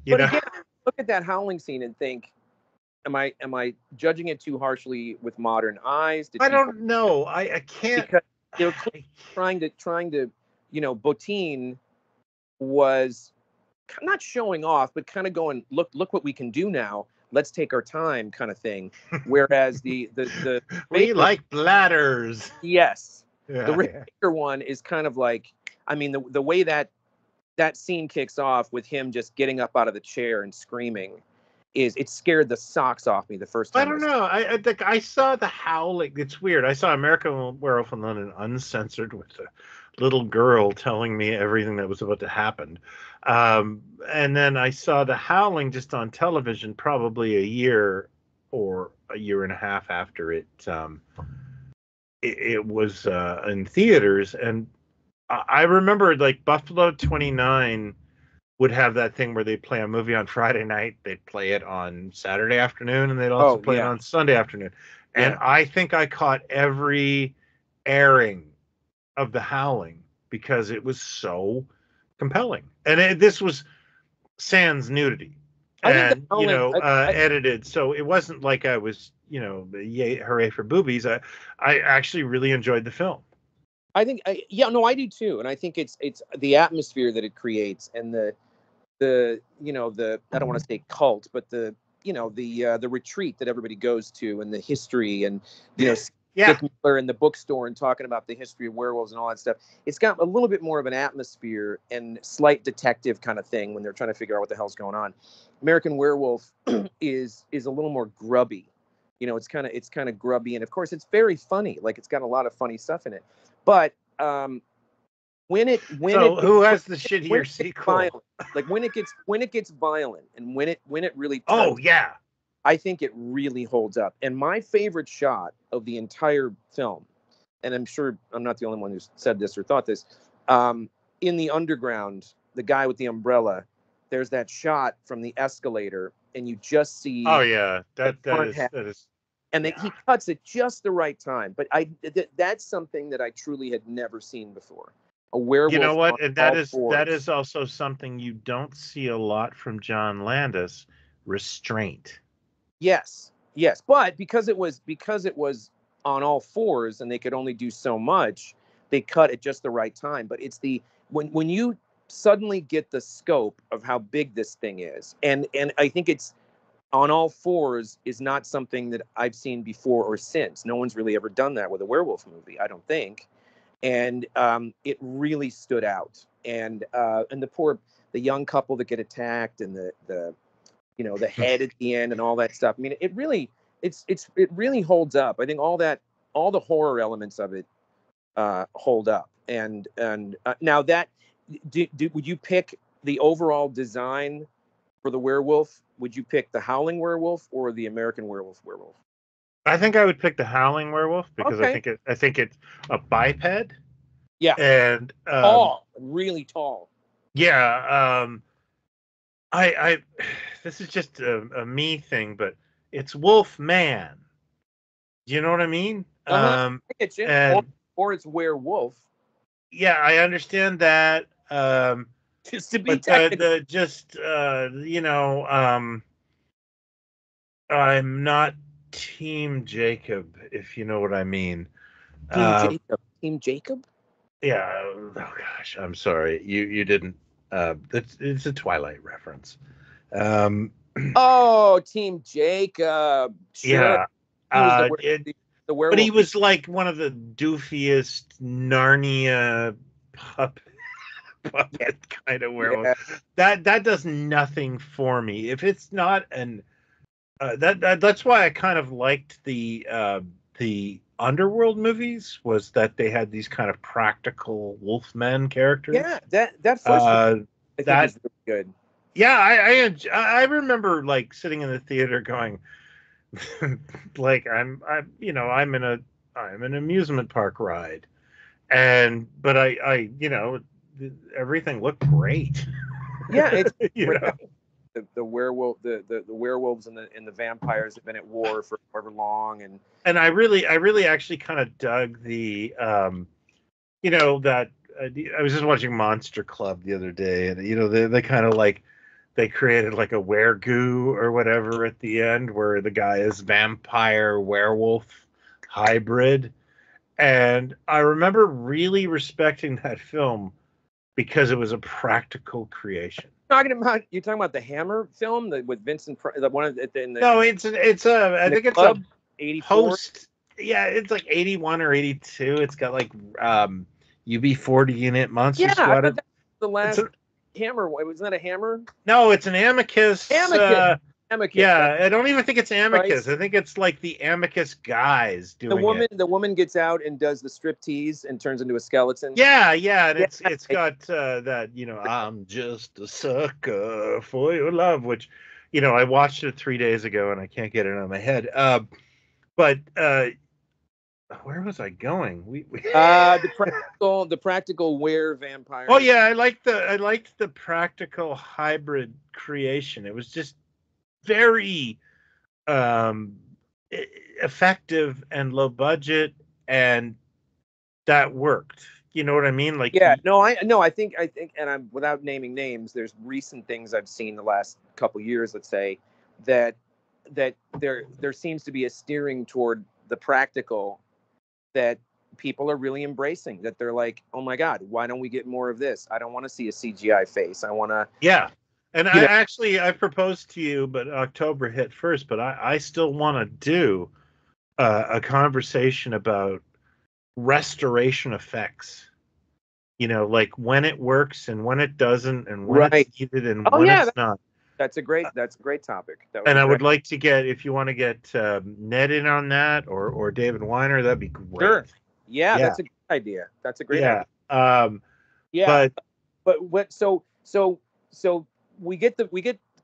Again, look at that Howling scene and think, am I judging it too harshly with modern eyes? I don't know. I can't. Because trying to, Bottin was not showing off, but kind of going, look what we can do now. let's take our time kind of thing. Whereas the we Baker, like bladders. yes, Yeah, the Rick Baker one is kind of like, I mean, the way that scene kicks off with him just getting up out of the chair and screaming it scared the socks off me the first time. I don't know. I think I saw the Howling. It's weird. I saw American Werewolf in London uncensored with a little girl telling me everything that was about to happen. And then I saw the Howling just on television probably a year or a year and a half after it was in theaters. And I remember like Buffalo 29 would have that thing where they play a movie on Friday night, they'd play it on Saturday afternoon, and they'd also play it on Sunday afternoon. And I think I caught every airing of The Howling because it was so compelling. And this was sans nudity. And, edited. So it wasn't like I was, yay, hooray for boobies. I actually really enjoyed the film. I think, I do too. And I think it's the atmosphere that it creates and the I don't want to say cult, but the retreat that everybody goes to and the history and, Dick Miller in the bookstore and talking about the history of werewolves and all that stuff. It's got a little bit more of an atmosphere and slight detective kind of thing when they're trying to figure out what the hell's going on. American Werewolf is a little more grubby. It's kind of grubby. And of course it's very funny. Like it's got a lot of funny stuff in it, but, who has the shittier sequel? Violent, like when it gets violent and when it really I think it really holds up. And my favorite shot of the entire film, and I'm sure I'm not the only one who said this or thought this, in the underground, the guy with the umbrella, there's that shot from the escalator and you just see that is and he cuts it just the right time. But that's something that I truly had never seen before. A werewolf. You know what? And that is also something you don't see a lot from John Landis: restraint. Yes. But because it was on all fours and they could only do so much, they cut at just the right time. But it's when you suddenly get the scope of how big this thing is, and I think it's on all fours is not something that I've seen before or since. No one's really ever done that with a werewolf movie, I don't think. And it really stood out. And the young couple that get attacked and the head at the end and all that stuff. I mean, it really holds up. I think all the horror elements of it hold up. And now that would you pick the overall design for the werewolf? Would you pick the Howling werewolf or the American werewolf? I think I would pick the Howling werewolf because I think it's a biped. Yeah. And tall, really tall. Yeah. I this is just a me thing, but it's Wolf Man. Do you know what I mean? I get you. Or it's werewolf. Yeah, I understand that. Just to be technical. I'm not Team Jacob, if you know what I mean. Team Jacob? Yeah. Oh gosh, I'm sorry. You didn't. It's a Twilight reference. Team Jacob. Sure. Yeah. The werewolf. But he was like one of the doofiest Narnia puppet kind of werewolf. Yeah. That does nothing for me. If it's not that's why I kind of liked the Underworld movies, was that they had these kind of practical wolfmen characters. Yeah, that first one, I think is really good. Yeah, I remember like sitting in the theater going, like I'm in an amusement park ride, but I everything looked great. Yeah, it's the werewolf, the werewolves and the vampires have been at war for however long, and I really actually kind of dug the that I was just watching Monster Club the other day, and they kind of like they created like a weregoo or whatever at the end where the guy is vampire werewolf hybrid, and I remember really respecting that film because it was a practical creation. You're talking about the Hammer film with Vincent, the one in the. No, it's I think it's a 84. post. Yeah, it's like 81 or 82. It's got like UB40 in it, Monster Squad. The last Hammer. Wasn't that a Hammer? No, it's an Amicus. Amicus. Yeah, I don't even think it's Amicus. Right. I think it's like the Amicus guys doing it. The woman gets out and does the striptease and turns into a skeleton. Yeah, and it's got that, I'm just a sucker for your love, which, I watched it 3 days ago and I can't get it out of my head. But where was I going? The practical were vampire. Oh yeah, I liked the practical hybrid creation. It was just very effective and low budget, and that worked. You know what I mean? Like, I think, and I'm without naming names. There's recent things I've seen the last couple years, let's say, that there seems to be a steering toward the practical that people are really embracing. That they're like, oh my God, why don't we get more of this? I don't want to see a CGI face. I want to. Yeah. And I proposed to you, but October hit first. But I still want to do a conversation about restoration effects. Like when it works and when it doesn't, and when it's needed and when it's not. That's a great topic. I would like to get, if you want to get Ned in on that, or David Weiner, that'd be great. Sure. Yeah, that's a good idea. That's a great idea. But what? So we get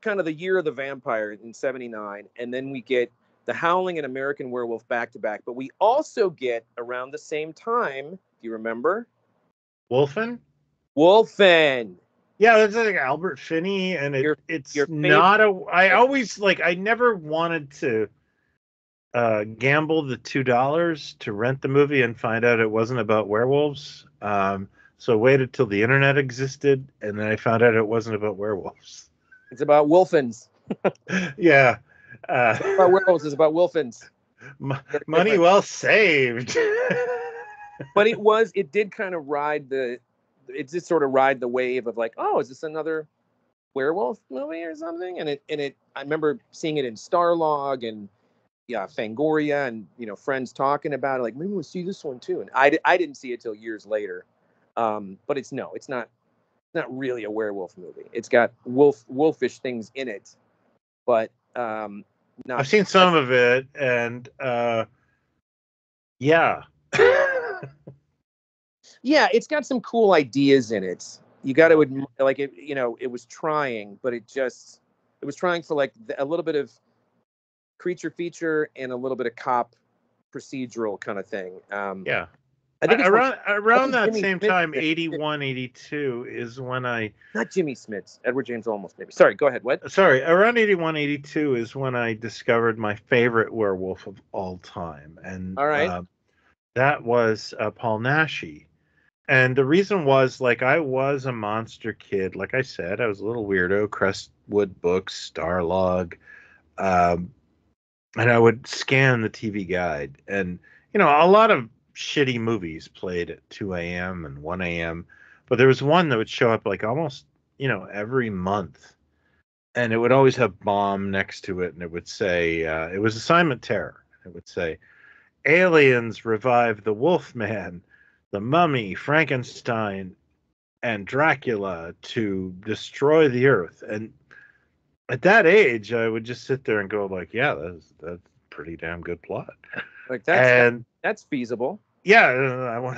kind of the year of the vampire in '79, and then we get the Howling and American Werewolf back to back. But we also get around the same time. Do you remember? Wolfen. Yeah, that's like Albert Finney, and it's not a. I never wanted to gamble the $2 to rent the movie and find out it wasn't about werewolves. So I waited till the internet existed, and then I found out it wasn't about werewolves. It's about Wolfens. Yeah. It's about werewolves. It's about Wolfens. Money well saved. But it did kind of ride the wave of like, oh, is this another werewolf movie or something? And I remember seeing it in Starlog and Fangoria, and friends talking about it, like, maybe we'll see this one too. And I didn't see it till years later. But it's not really a werewolf movie. It's got wolfish things in it, but I've seen some of it, and yeah. Yeah, it's got some cool ideas in it. You got to admit, like, it, it was trying, but it was trying for like a little bit of creature feature and a little bit of cop procedural kind of thing. Yeah. I think around that same time, 81, 82 is when not Jimmy Smits, Edward James Olmos, maybe. Sorry, go ahead. What? Sorry, around 81, 82 is when I discovered my favorite werewolf of all time, and all right, that was Paul Naschy. And the reason was, like, I was a monster kid. Like I said, I was a little weirdo. Crestwood Books, Starlog, and I would scan the TV guide, and a lot of shitty movies played at 2 a.m. and 1 a.m. But there was one that would show up like almost, every month. And it would always have bomb next to it. And it would say, it was Assignment Terror. It would say, aliens revive the Wolfman, the Mummy, Frankenstein, and Dracula to destroy the earth. And at that age, I would just sit there and go like, yeah, that's pretty damn good plot. Like that's feasible. Yeah,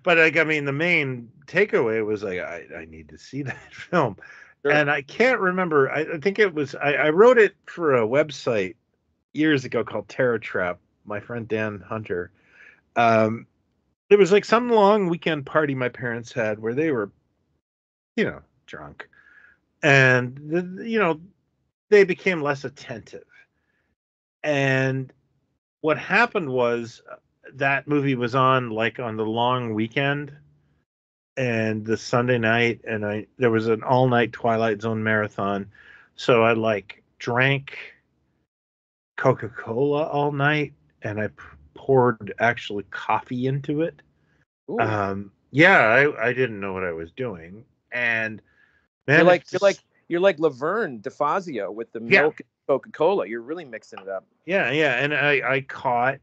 but the main takeaway was like, I need to see that film. Sure. And I can't remember. I think it was I wrote it for a website years ago called Terror Trap. My friend Dan Hunter. It was like some long weekend party my parents had where they were, drunk, and they became less attentive. And what happened was that movie was on like on the long weekend and the Sunday night, and there was an all-night Twilight Zone marathon. So I like drank Coca-Cola all night, and I poured actually coffee into it. I didn't know what I was doing. And man, you're like Laverne DeFazio with the milk and Coca-Cola. You're really mixing it up. Yeah, and I caught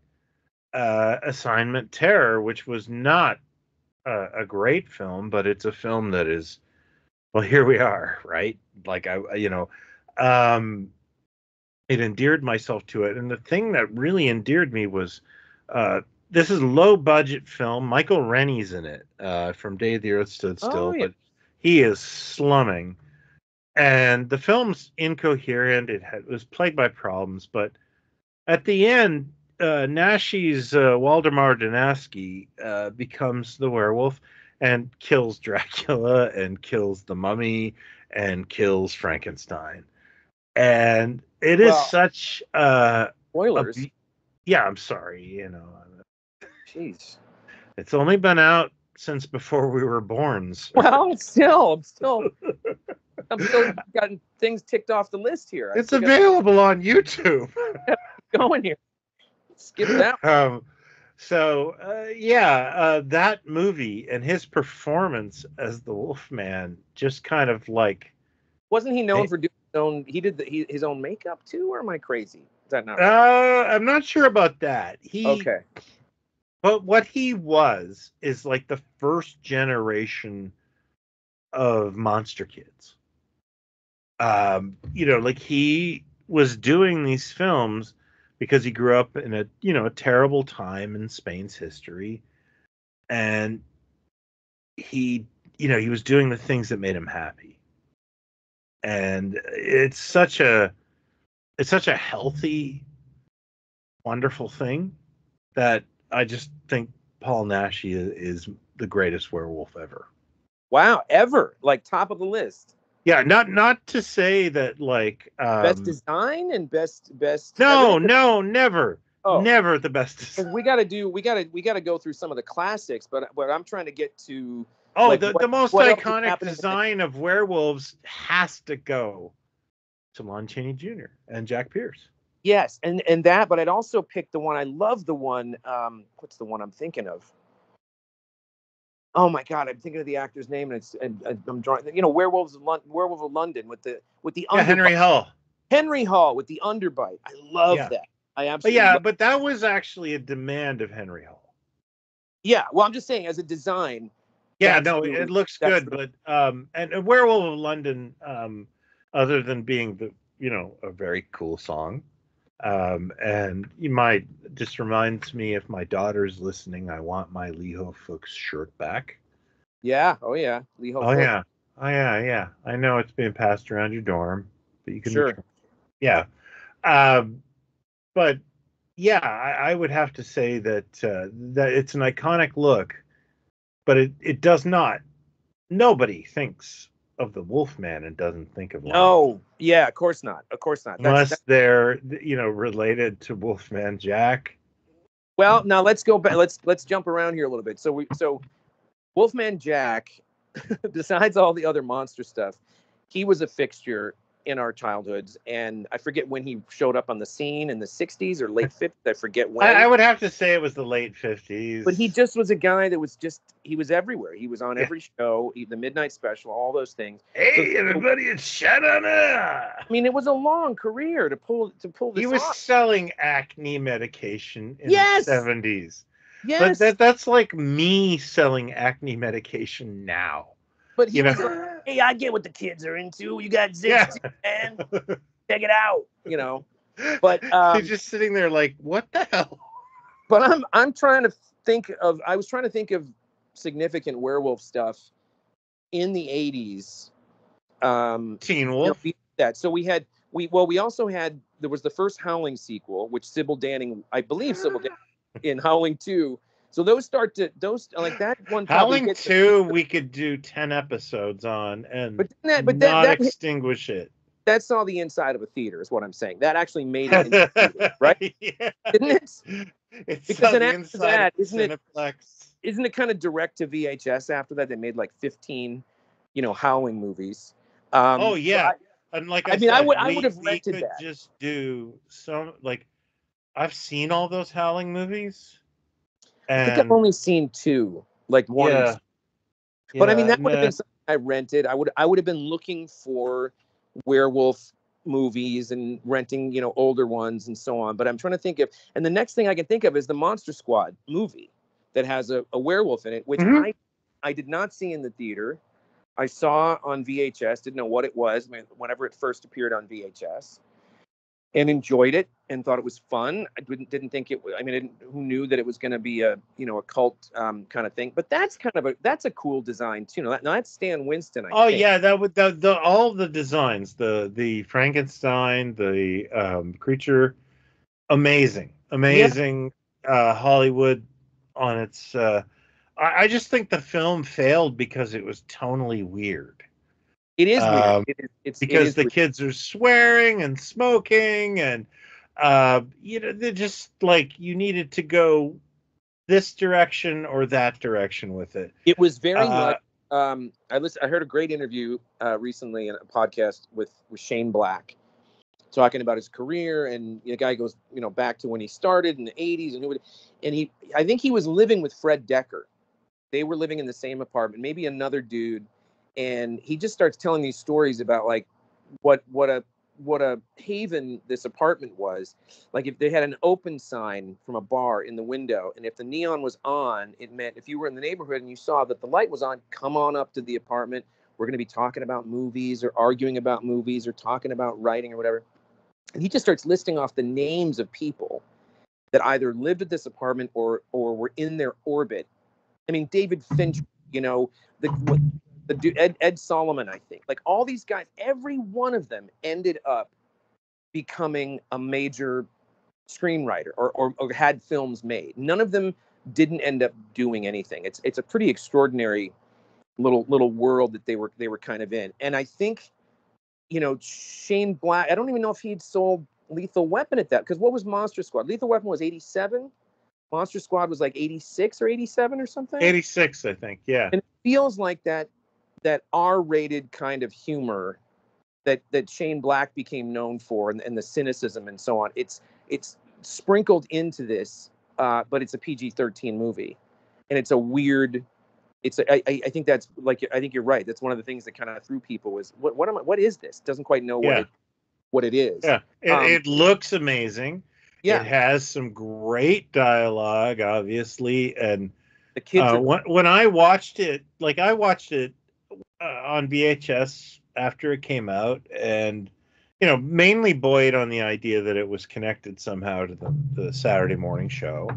Assignment Terror, which was not a great film, but it's a film that is, well, here we are, right? Like it endeared myself to it, and the thing that really endeared me was this is low budget film. Michael Rennie's in it from Day the Earth Stood Still, but he is slumming, and the film's incoherent. It was plagued by problems, but at the end, Nashi's Waldemar Danaski becomes the werewolf and kills Dracula and kills the Mummy and kills Frankenstein. And it is such spoilers. I'm sorry, Jeez. It's only been out since before we were born. So. Well, I'm still gotten things ticked off the list here. It's available on YouTube. Going here. Skip that. That movie and his performance as the Wolfman just kind of like. Wasn't he known for doing his own? He did his own makeup too, or am I crazy? Is that not right? I'm not sure about that. Okay. But what he is like the first generation of monster kids. Like he was doing these films because he grew up in a terrible time in Spain's history, and he was doing the things that made him happy, and it's such a healthy, wonderful thing that I just think Paul Naschy is the greatest werewolf ever. Wow, ever, like top of the list. Yeah, not to say that like best design and best. No, never. Oh. Never the best design. We got to go through some of the classics, but I'm trying to get to. Oh, like, the most iconic design of werewolves has to go to Lon Chaney Jr. and Jack Pierce. Yes, and that, but I'd also pick the one. I love the one. What's the one I'm thinking of? Oh my God, I'm thinking of the actor's name, and I'm drawing. Werewolf of London with the Henry Hull. Henry Hull with the underbite. I love that. I absolutely. But that was actually a demand of Henry Hull. Yeah, well, I'm just saying as a design. Yeah, no, it looks good, but and Werewolf of London, other than being a very cool song, and you might just reminds me if my daughter's listening, I want my Leho Fuchs shirt back. Yeah. Oh yeah. Leho. Oh yeah. Oh yeah. I know it's being passed around your dorm, but you can. Sure. Yeah. But yeah, I would have to say that that it's an iconic look, but it does not. Nobody thinks of the Wolfman and doesn't think of no. Yeah, of course not. Unless they're related to Wolfman Jack. Well, now let's go back. Let's jump around here a little bit. So Wolfman Jack, besides all the other monster stuff, he was a fixture in our childhoods, and I forget when he showed up on the scene in the 60s or late 50s. I forget when. I would have to say it was the late 50s. But he just was a guy that was he was everywhere. He was on every show, the Midnight Special, all those things. Hey, everybody, it's Shadow. I mean, it was a long career to pull this He was off. selling acne medication in the 70s. Yes. But that's like me selling acne medication now. But he was like, hey, I get what the kids are into. You got Zix, man. Check it out, But he's just sitting there like, what the hell? But I'm trying to think of. I was trying to think of significant werewolf stuff in the 80s. Teen Wolf. So we also had. There was the first Howling sequel, which Sybil Danning, I believe, in Howling 2. So those like that one. Howling 2, we could do 10 episodes on and not extinguish it. That saw the inside of a theater, is what I'm saying. That actually made it into theater, right? Yeah. Didn't it? Because then after that, isn't it kind of direct to VHS after that? They made like 15, Howling movies. Oh yeah, and like I said, I would have rented that. Just do some I've seen all those Howling movies. I think I've only seen 2, like 1. Yeah. But I mean, that would have been something I rented. I would have been looking for werewolf movies and renting, older ones and so on. But I'm trying to think of, and the next thing I can think of is the Monster Squad movie that has a werewolf in it, which I did not see in the theater. I saw on VHS, didn't know what it was whenever it first appeared on VHS, and enjoyed it and thought it was fun. I didn't think it. I mean, who knew that it was going to be a cult kind of thing? But that's that's a cool design too. Now that's Stan Winston. I think. Yeah, that would all the designs, the Frankenstein, the creature, amazing. Hollywood on its. I just think the film failed because it was tonally weird. It is weird. It's because the kids are swearing and smoking, and they're just like, you needed to go this direction or that direction with it. It was very much. I heard a great interview recently in a podcast with Shane Black, talking about his career, and the guy goes back to when he started in the 80s, and I think he was living with Fred Decker. They were living in the same apartment, maybe another dude, and he just starts telling these stories about like what a haven this apartment was. Like, if they had an open sign from a bar in the window, and if the neon was on, it meant if you were in the neighborhood and you saw that the light was on, come on up to the apartment. We're going to be talking about movies or arguing about movies or talking about writing or whatever. And he just starts listing off the names of people that either lived at this apartment or were in their orbit. I mean, David Fincher, the dude, Ed Solomon, I think, like all these guys, every one of them ended up becoming a major screenwriter or had films made. None of them didn't end up doing anything. It's a pretty extraordinary little world that they were kind of in. And I think, Shane Black, I don't even know if he'd sold Lethal Weapon at that, because what was Monster Squad? Lethal Weapon was 87. Monster Squad was like 86 or 87 or something. 86, I think. Yeah. And it feels like that R-rated kind of humor that Shane Black became known for, and the cynicism and so on. It's sprinkled into this, but it's a PG-13 movie, and it's a weird. I think that's like, I think you're right. That's one of the things that kind of threw people was what is this? Doesn't quite know what it is. Yeah, it looks amazing. Yeah, it has some great dialogue, obviously, and the kids. When I watched it, on VHS after it came out, and mainly buoyed on the idea that it was connected somehow to the Saturday morning show.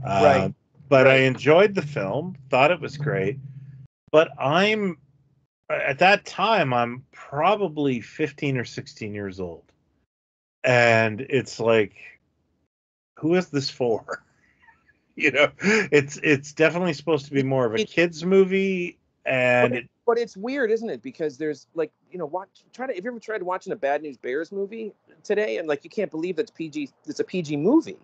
Right. But I enjoyed the film, thought it was great. But at that time, I'm probably 15 or 16 years old. And it's like, who is this for? It's definitely supposed to be more of a kid's movie. And but it's weird, isn't it? Because there's like, have you ever tried watching a Bad News Bears movie today? And like, you can't believe it's a PG movie.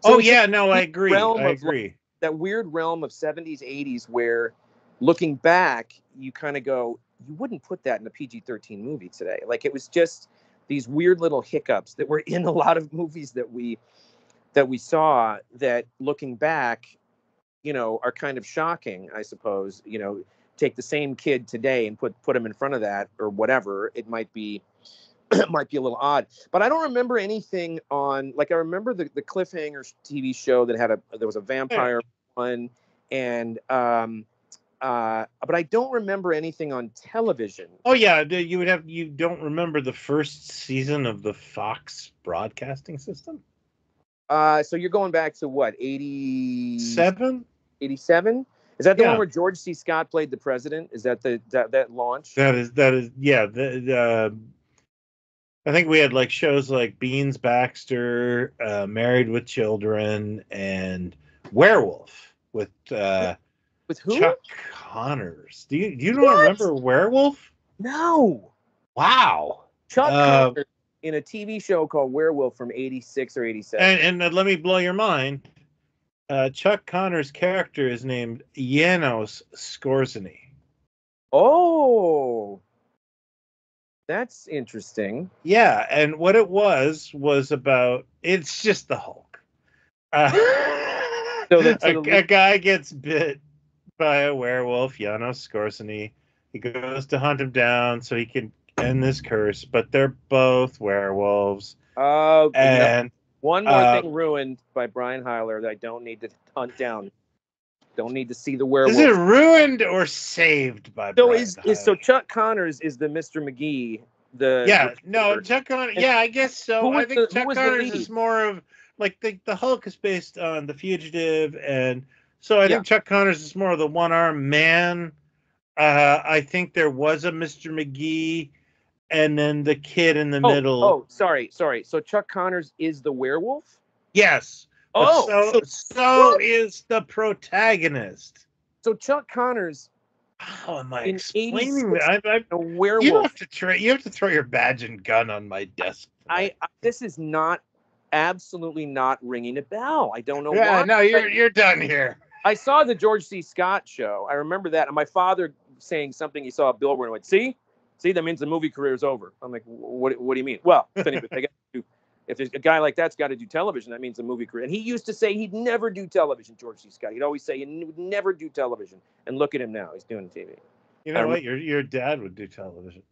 So I agree. Like, that weird realm of 70s, 80s, where looking back, you kind of go, you wouldn't put that in a PG-13 movie today. Like, it was just these weird little hiccups that were in a lot of movies that we saw, that looking back, are kind of shocking, I suppose. Take the same kid today and put him in front of that or whatever, it might be might be a little odd. But I don't remember anything on, like, I remember the Cliffhanger TV show that there was a vampire one, and but I don't remember anything on television. Oh yeah, you don't remember the first season of the Fox broadcasting system? So you're going back to what, 87? 87? Is that the one where George C. Scott played the president? Is that that launch? That is yeah. I think we had like shows like Beans Baxter, Married with Children, and Werewolf with who? Chuck Connors. Do you don't remember Werewolf? No. Wow. Chuck Connors in a TV show called Werewolf from 86 or 87. And let me blow your mind. Chuck Connors' character is named Janos Skorzeny. Oh, that's interesting. Yeah, and what it was about, it's just the Hulk. A guy gets bit by a werewolf, Janos Skorzeny, He goes to hunt him down so he can end this curse, but they're both werewolves. Oh, and one more thing ruined by Brian Hyler that I don't need to hunt down. Don't need to see the werewolf. Is it ruined or saved by Brian Hyler? So Chuck Connors is the Mr. McGee. Chuck Connors. Yeah, I guess so. I think Chuck Connors is more of like the Hulk is based on The Fugitive, and so I think Chuck Connors is more of the one-armed man. I think there was a Mr. McGee, and then the kid in the middle. Oh, sorry. So Chuck Connors is the werewolf? Yes. So is the protagonist. So Chuck Connors. How am I explaining that? A werewolf. You have to throw your badge and gun on my desk. This is absolutely not ringing a bell. I don't know why. Yeah, no, you're done here. I saw the George C. Scott show. I remember that, and my father saying something. He saw a billboard and went, "See, that means the movie career is over." I'm like, "What do you mean?" Well, if there's a guy like that's got to do television, that means a movie career. And he used to say he'd never do television. George C. Scott. He'd always say he would never do television. And look at him now; he's doing TV. You know what? Your dad would do television.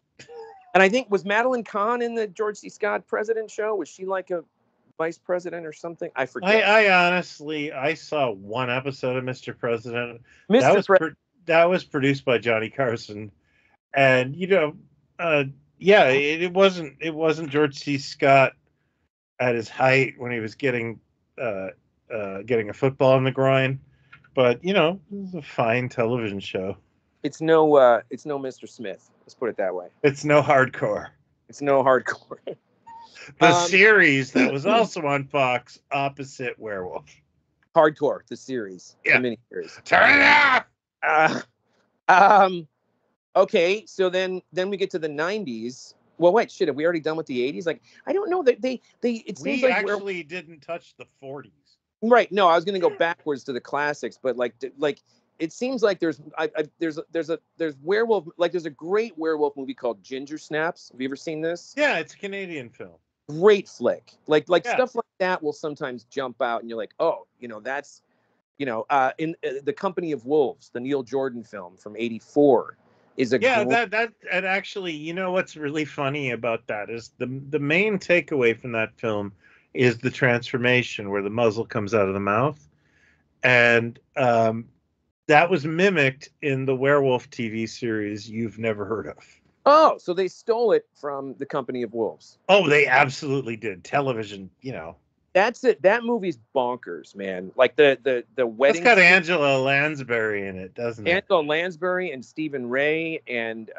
And I think was Madeline Kahn in the George C. Scott president show? Was she like a vice president or something? I forget. I honestly saw one episode of Mr. President. That was produced by Johnny Carson, and it wasn't George C. Scott at his height when he was getting a football in the groin, but it was a fine television show. It's no Mr. Smith. Let's put it that way. It's no hardcore. The series that was also on Fox, opposite Werewolf. Hardcore, the series. Yeah. The miniseries. Turn it off! Okay, so then we get to the 90s. Well, wait, shit, have we already done with the 80s? Like, I don't know. It seems we like actually didn't touch the 40s. Right. No, I was going to go backwards to the classics, but like it seems like there's werewolf, like there's a great werewolf movie called Ginger Snaps. Have you ever seen this? Yeah, it's a Canadian film. Great flick. Like stuff like that will sometimes jump out and you're like, oh, that's, in The Company of Wolves, the Neil Jordan film from '84 is a that and actually, what's really funny about that is the main takeaway from that film is the transformation where the muzzle comes out of the mouth, and that was mimicked in the Werewolf TV series you've never heard of. Oh, so they stole it from The Company of Wolves. Oh, they absolutely did. Television, That's it. That movie's bonkers, man. Like the wedding. It's got Angela Lansbury in it, doesn't it? Angela Lansbury and Stephen Ray and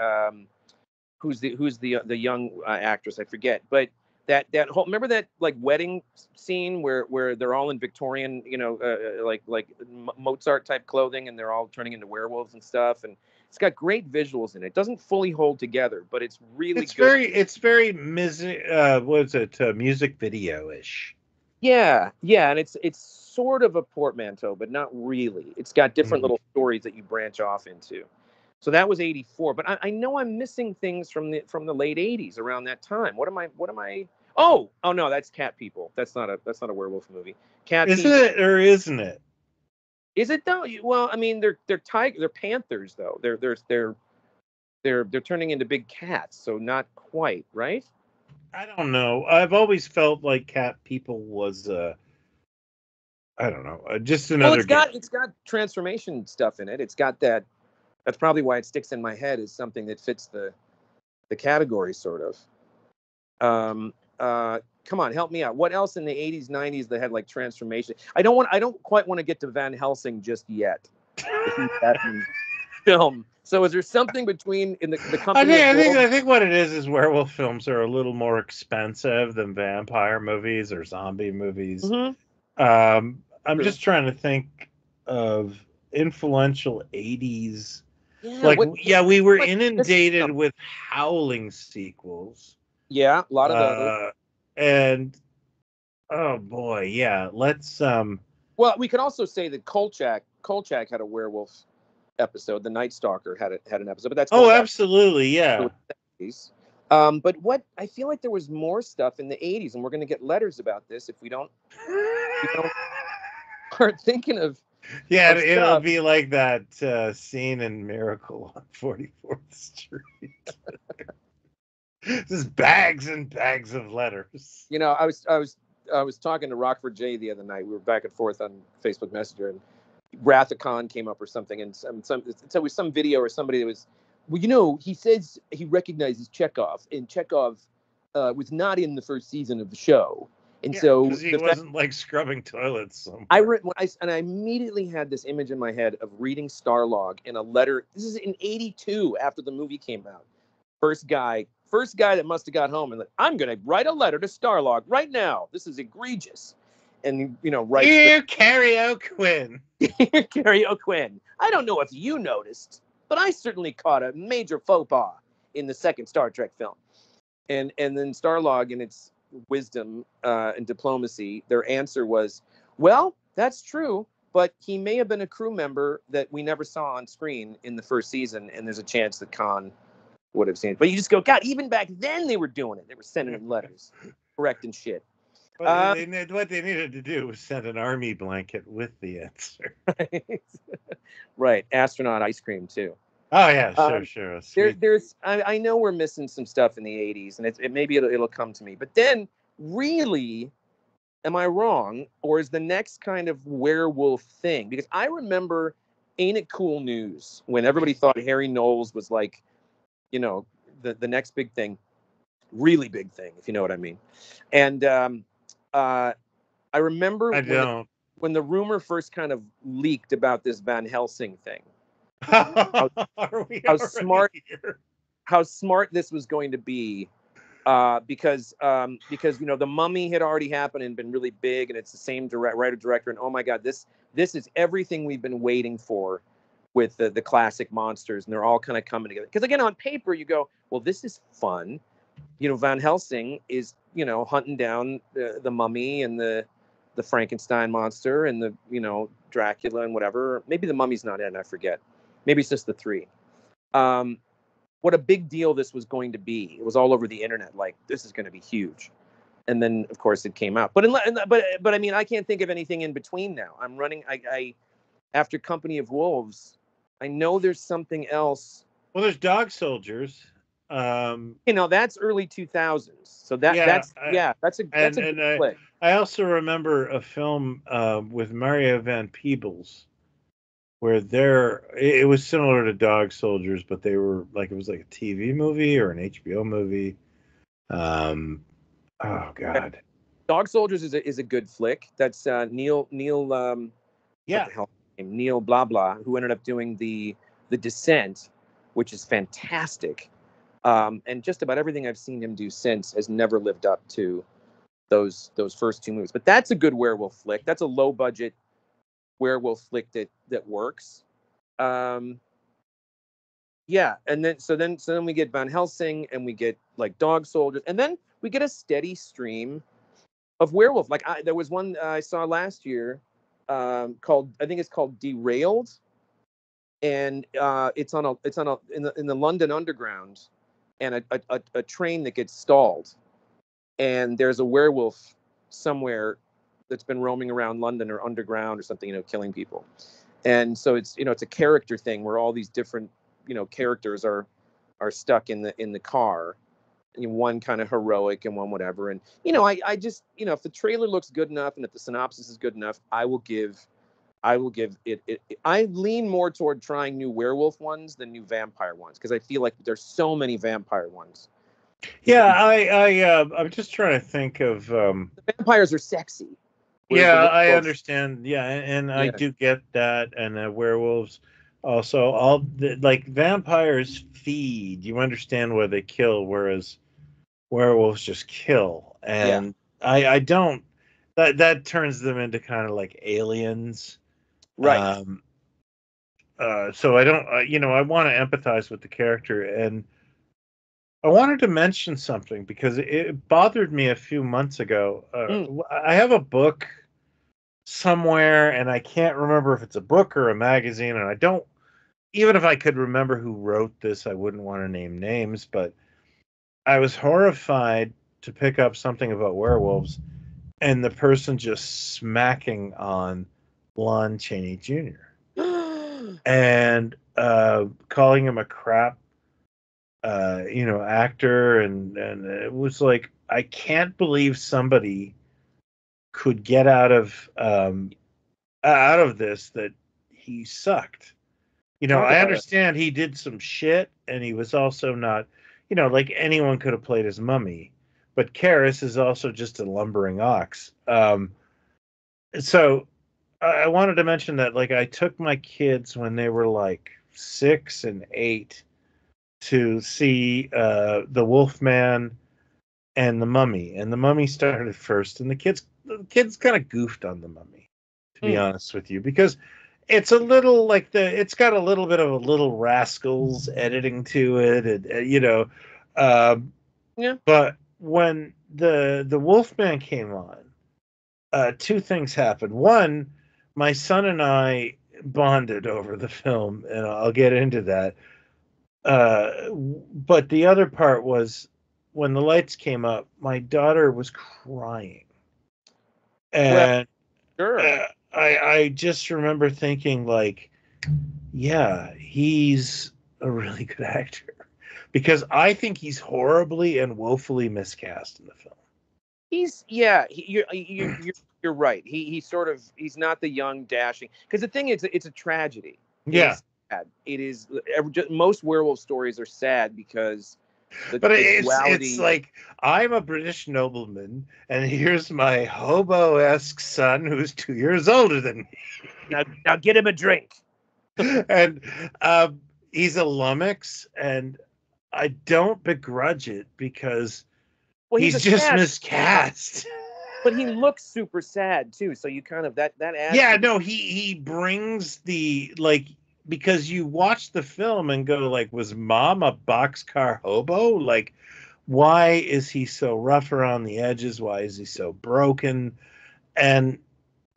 who's the young actress? I forget. But that whole, remember that like wedding scene where they're all in Victorian, like Mozart type clothing, and they're all turning into werewolves and stuff, and it's got great visuals in it. It doesn't fully hold together, but it's really good. It's very music video-ish. Yeah, and it's sort of a portmanteau, but not really. It's got different little stories that you branch off into. So that was '84, but I know I'm missing things from the late '80s around that time. What am I? Oh no, that's Cat People. That's not a werewolf movie. Is it or isn't it? Is it though? Well, I mean, they're panthers though. They're turning into big cats, so not quite, right? I don't know. I've always felt like Cat People was I don't know, just another. Well, it's got transformation stuff in it. It's got that. That's probably why it sticks in my head as something that fits the category, sort of. Come on, help me out. What else in the 80s, 90s that had like transformation? I don't quite want to get to Van Helsing just yet. Film. So is there something between in the company? I think what it is werewolf films are a little more expensive than vampire movies or zombie movies. Mm-hmm. I'm just trying to think of influential 80s. Yeah, we were inundated with Howling sequels. Yeah, a lot of those. And oh boy, yeah. Let's Well, we could also say that Kolchak had a werewolf episode. The Night Stalker had an episode, but that's absolutely, yeah. But what I feel like there was more stuff in the 80s, and we're going to get letters about this if we don't start thinking of. Yeah, of it'll stuff. be like that scene in Miracle on 44th Street. Just bags and bags of letters. You know, I was talking to Rockford J the other night. We were back and forth on Facebook Messenger, and Wrath of Khan came up or something, and it was some video or somebody that was, well, you know, he says he recognizes Chekhov, and Chekhov was not in the first season of the show, and Yeah, so because he wasn't like scrubbing toilets somewhere. I immediately had this image in my head of reading Starlog in a letter. This is in '82 after the movie came out. First guy that must have got home and like, I'm going to write a letter to Starlog right now. This is egregious. And, you know, writes... Dear Carrie O'Quinn. Carrie O'Quinn. I don't know if you noticed, but I certainly caught a major faux pas in the second Star Trek film. And then Starlog, in its wisdom and diplomacy, their answer was, well, that's true, but he may have been a crew member that we never saw on screen in the first season, and there's a chance that Khan would have seen it. But you just go, God, even back then they were doing it. They were sending him letters, correcting shit. What they needed to do was send an army blanket with the answer. Right. Astronaut ice cream, too. Oh, yeah, sure. I know we're missing some stuff in the 80s, and maybe it'll come to me. But then, really, am I wrong? Or is the next kind of werewolf thing? Because I remember Ain't It Cool News, when everybody thought Harry Knowles was like, you know, the next big thing, really big thing, if you know what I mean. And I remember when the rumor first kind of leaked about this Van Helsing thing. How smart this was going to be, because you know, The Mummy had already happened and been really big, and it's the same writer director, and oh my God, this is everything we've been waiting for with the classic monsters, and they're all kind of coming together. Because again, on paper, you go, well, this is fun. You know, Van Helsing is, you know, hunting down the Mummy and the Frankenstein monster and the, you know, Dracula and whatever. Maybe the Mummy's not in, I forget. Maybe it's just the three. What a big deal this was going to be. It was all over the internet, like, this is going to be huge. And then, of course, it came out. But I mean, I can't think of anything in between now. I'm running, I after Company of Wolves, I know there's something else. Well, there's Dog Soldiers. You know, that's early 2000s. So that's a good flick. I also remember a film with Mario Van Peebles, where it was similar to Dog Soldiers, but they were like, it was like a TV movie or an HBO movie. Oh God, Dog Soldiers is a good flick. That's Neil what the hell, Neil blah blah, who ended up doing the Descent, which is fantastic. And just about everything I've seen him do since has never lived up to those first two movies. But that's a good werewolf flick. That's a low budget werewolf flick that works. Yeah, and then we get Van Helsing, and we get like Dog Soldiers, and then we get a steady stream of werewolf. Like there was one I saw last year called, I think it's called Derailed, and it's in the London Underground, and a train that gets stalled, and there's a werewolf somewhere that's been roaming around London or underground or something, you know, killing people. And so it's, you know, it's a character thing where all these different, you know, characters are stuck in the car, and one kind of heroic and one whatever. And, you know, I just, you know, if the trailer looks good enough and if the synopsis is good enough, I will give it. I lean more toward trying new werewolf ones than new vampire ones, because I feel like there's so many vampire ones. Yeah, I'm just trying to think of. The vampires are sexy. Yeah, I understand. Yeah, and I do get that, and werewolves also. Like vampires feed. You understand why they kill, whereas werewolves just kill, and I don't. That turns them into kind of like aliens. Right. So I don't, you know, I want to empathize with the character, and I wanted to mention something because it bothered me a few months ago. I have a book somewhere, and I can't remember if it's a book or a magazine, and I don't, even if I could remember who wrote this, I wouldn't want to name names, but I was horrified to pick up something about werewolves and the person just smacking on Lon Chaney Jr. and calling him a crap, actor, and it was like, I can't believe somebody could get out of this, that he sucked. I understand he did some shit, and he was also not, like anyone could have played his mummy, but Karras is also just a lumbering ox. So I wanted to mention that, like, I took my kids when they were like 6 and 8 to see the Wolfman and the Mummy, and the Mummy started first, and the kids kind of goofed on the Mummy, to be honest with you, because it's a little like it's got a little bit of a Little Rascals editing to it, and yeah. But when the Wolfman came on, two things happened. One, my son and I bonded over the film, and I'll get into that. But the other part was, when the lights came up, my daughter was crying, and Sure. I just remember thinking, like, yeah, he's a really good actor, because I think he's horribly and woefully miscast in the film. You're right. He's not the young dashing, because the thing is, it's a tragedy. Yeah. It is sad. It is, most werewolf stories are sad because but it's like, I'm a British nobleman, and here's my hobo-esque son who's 2 years older than me. Now get him a drink. And he's a lummox, and I don't begrudge it, because he's just miscast. But he looks super sad too, so you kind of that adds. Yeah, no, he brings the, like, because you watch the film and go, like, was Mom a boxcar hobo? Like, why is he so rough around the edges? Why is he so broken? And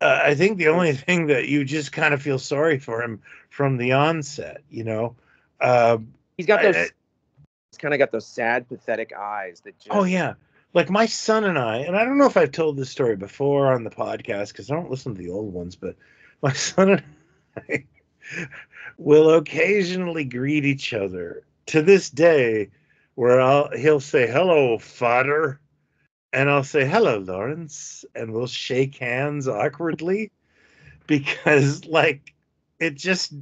I think the only thing that you just kind of feel sorry for him from the onset, he's got those. He's kind of got those sad, pathetic eyes that just. Oh yeah, like my son and I don't know if I've told this story before on the podcast, because I don't listen to the old ones, but my son and I will occasionally greet each other to this day, where he'll say, "Hello, father," and I'll say, "Hello, Lawrence," and we'll shake hands awkwardly, because, like, it just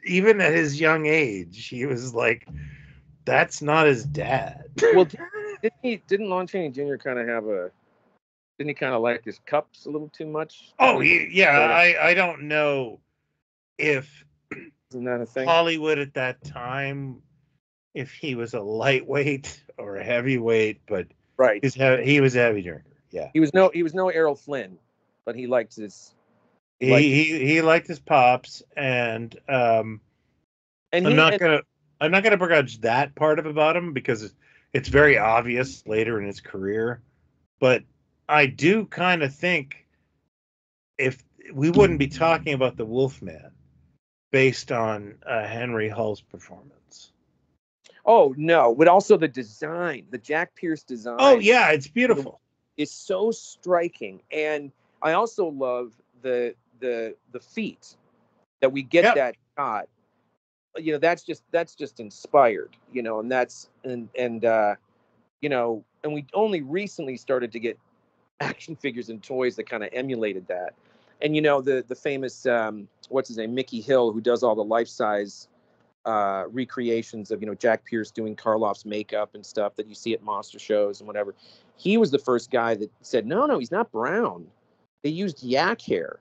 even at his young age, he was like, that's not his dad. Well, didn't Lon Chaney Jr. kind of didn't he kind of like his cups a little too much? Oh, yeah. I don't know if isn't that a thing? Hollywood at that time, if he was a lightweight or a heavyweight, but right, he was a heavy drinker. Yeah, he was no Errol Flynn, but he liked his. He liked his pops, and I'm not gonna begrudge that part about him, because it's very obvious later in his career. But I do kind of think, if we wouldn't be talking about the Wolfman based on Henry Hull's performance. Oh no! But also the design, the Jack Pierce design. Oh yeah, it's beautiful. It's so striking, and I also love the feet that we get. Yep. That shot. That's just inspired. And that's and we only recently started to get action figures and toys that kind of emulated that. And the famous what's his name, Mickey Hill, who does all the life-size recreations of Jack Pierce doing Karloff's makeup and stuff that you see at monster shows and whatever. He was the first guy that said, no, he's not brown. They used yak hair.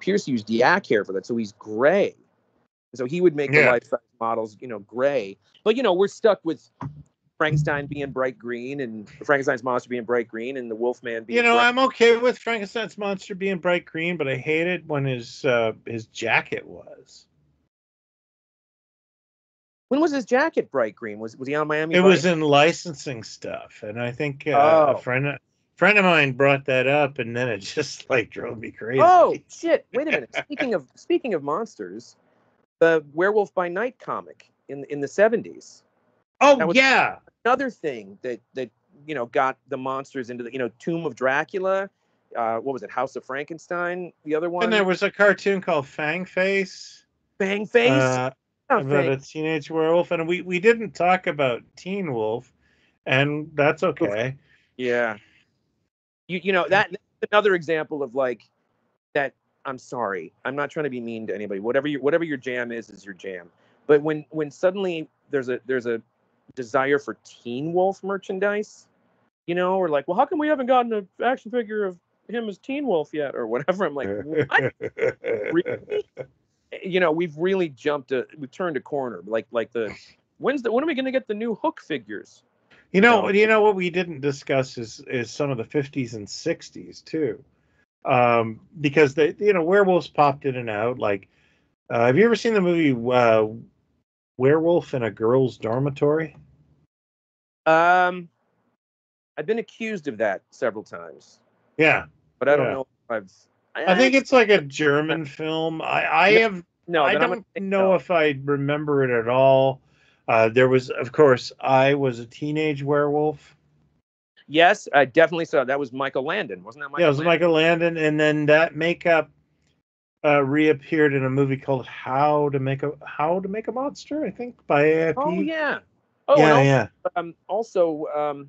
Pierce used yak hair for that, so he's gray. So he would make the life-size models, gray. But we're stuck with Frankenstein being bright green, and Frankenstein's monster being bright green, and the Wolfman being. I'm okay with Frankenstein's monster being bright green, but I hated when his jacket was. When was his jacket bright green? Was he on Miami? It was in licensing stuff, and I think a friend of mine brought that up, and then it just like drove me crazy. Oh shit! Wait a minute. Speaking of monsters, the Werewolf by Night comic in the 70s. Oh yeah, another thing that got the monsters into the Tomb of Dracula. what was it? House of Frankenstein. The other one. And there was a cartoon called Fang Face. Fang Face. About a teenage werewolf, and we didn't talk about Teen Wolf, and that's okay. Yeah. You know that's another example of like that. I'm sorry, I'm not trying to be mean to anybody. Whatever your jam is your jam. But when suddenly there's a desire for Teen Wolf merchandise, you know, or like, well, how come we haven't gotten an action figure of him as Teen Wolf yet, or whatever? I'm like, what? Really? You know, we've really we've turned a corner. Like when are we going to get the new Hook figures? You know what we didn't discuss is some of the 50s and 60s too, because werewolves popped in and out. Like, have you ever seen the movie Werewolf in a Girl's Dormitory? I've been accused of that several times. Yeah, but I don't know if I think it's like a German film. I don't know if I remember it at all. There was, of course, I Was a Teenage Werewolf. Yes, I definitely saw. That was Michael Landon, wasn't that? Yeah, it was Michael Landon, and then that makeup reappeared in a movie called How to Make a Monster, I think, by AIP. Oh yeah. Oh yeah. Also,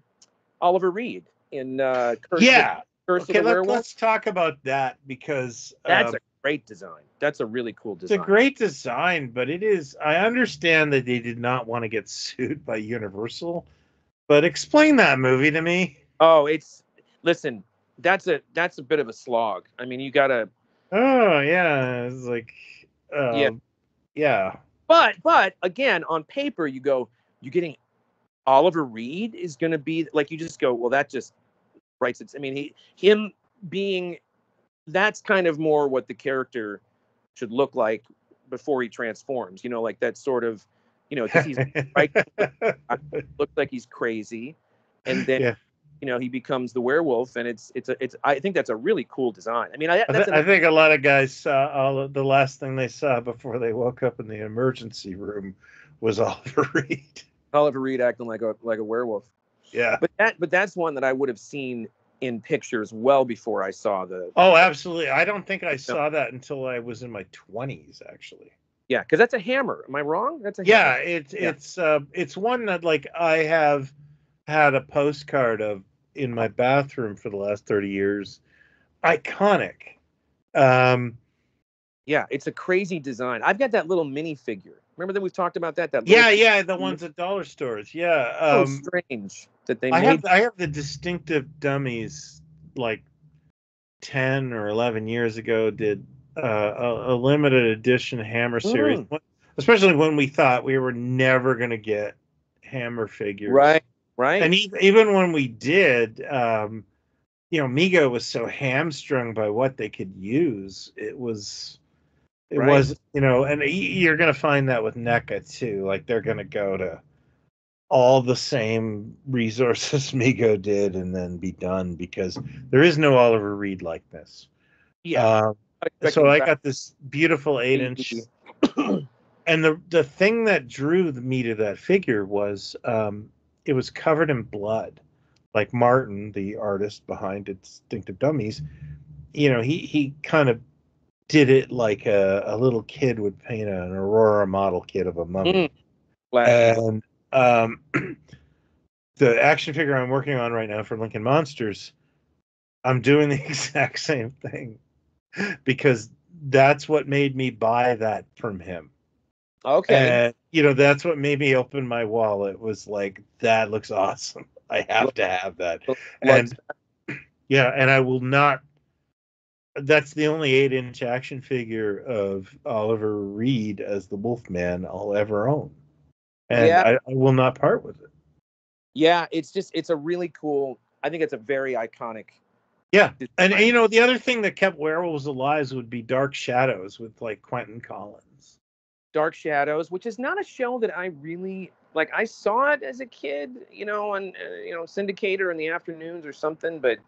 Oliver Reed in Curse of the Werewolf. Let's talk about that, because that's a great design. That's a really cool design. It's a great design, but it is. I understand that they did not want to get sued by Universal, but explain that movie to me. Oh, listen. That's a bit of a slog. I mean, you gotta. Oh yeah, it's like. Yeah. But again, on paper, you're getting Oliver Reed is going to be like, you just go, well, that just writes it. I mean, him being, that's kind of more what the character should look like before he transforms, you know, like that sort of, you know, because he's right, looks like he's crazy, and then you know, he becomes the werewolf, and it's I think that's a really cool design. I mean, I think a lot of guys saw the last thing they saw before they woke up in the emergency room was Oliver Reed. Oliver Reed acting like a werewolf. Yeah. But that's one that I would have seen in pictures well before I saw the. Oh, absolutely. I don't think I saw that until I was in my 20s, actually. Yeah, because that's a Hammer. Am I wrong? That's a Hammer. It's one that, like, I have had a postcard of in my bathroom for the last 30 years. Iconic. Yeah, it's a crazy design. I've got that little mini figure. Remember that we've talked about that? The ones at dollar stores. Yeah. Strange that they made. I have the distinctive dummies, like 10 or 11 years ago, did a limited edition Hammer series, especially when we thought we were never going to get Hammer figures. Right. And even when we did, Mego was so hamstrung by what they could use. It was, and you're going to find that with NECA too. Like, they're going to go to all the same resources Mego did and then be done, because there is no Oliver Reed likeness. Yeah. So I got this beautiful 8-inch. And the thing that drew me to that figure was it was covered in blood. Like Martin, the artist behind Distinctive Dummies, he kind of did it like a little kid would paint an Aurora model kit of a mummy. And the action figure I'm working on right now for Lincoln Monsters, I'm doing the exact same thing, because that's what made me buy that from him. Okay. And, that's what made me open my wallet, was like, that looks awesome. I have to have that. And and I will not. That's the only 8-inch action figure of Oliver Reed as the Wolfman I'll ever own. And I will not part with it. Yeah, it's a really cool, I think it's a very iconic. Yeah. And the other thing that kept Werewolves alive would be Dark Shadows with, like, Quentin Collins. Dark Shadows, which is not a show that I really like. I saw it as a kid, on syndicator in the afternoons or something, but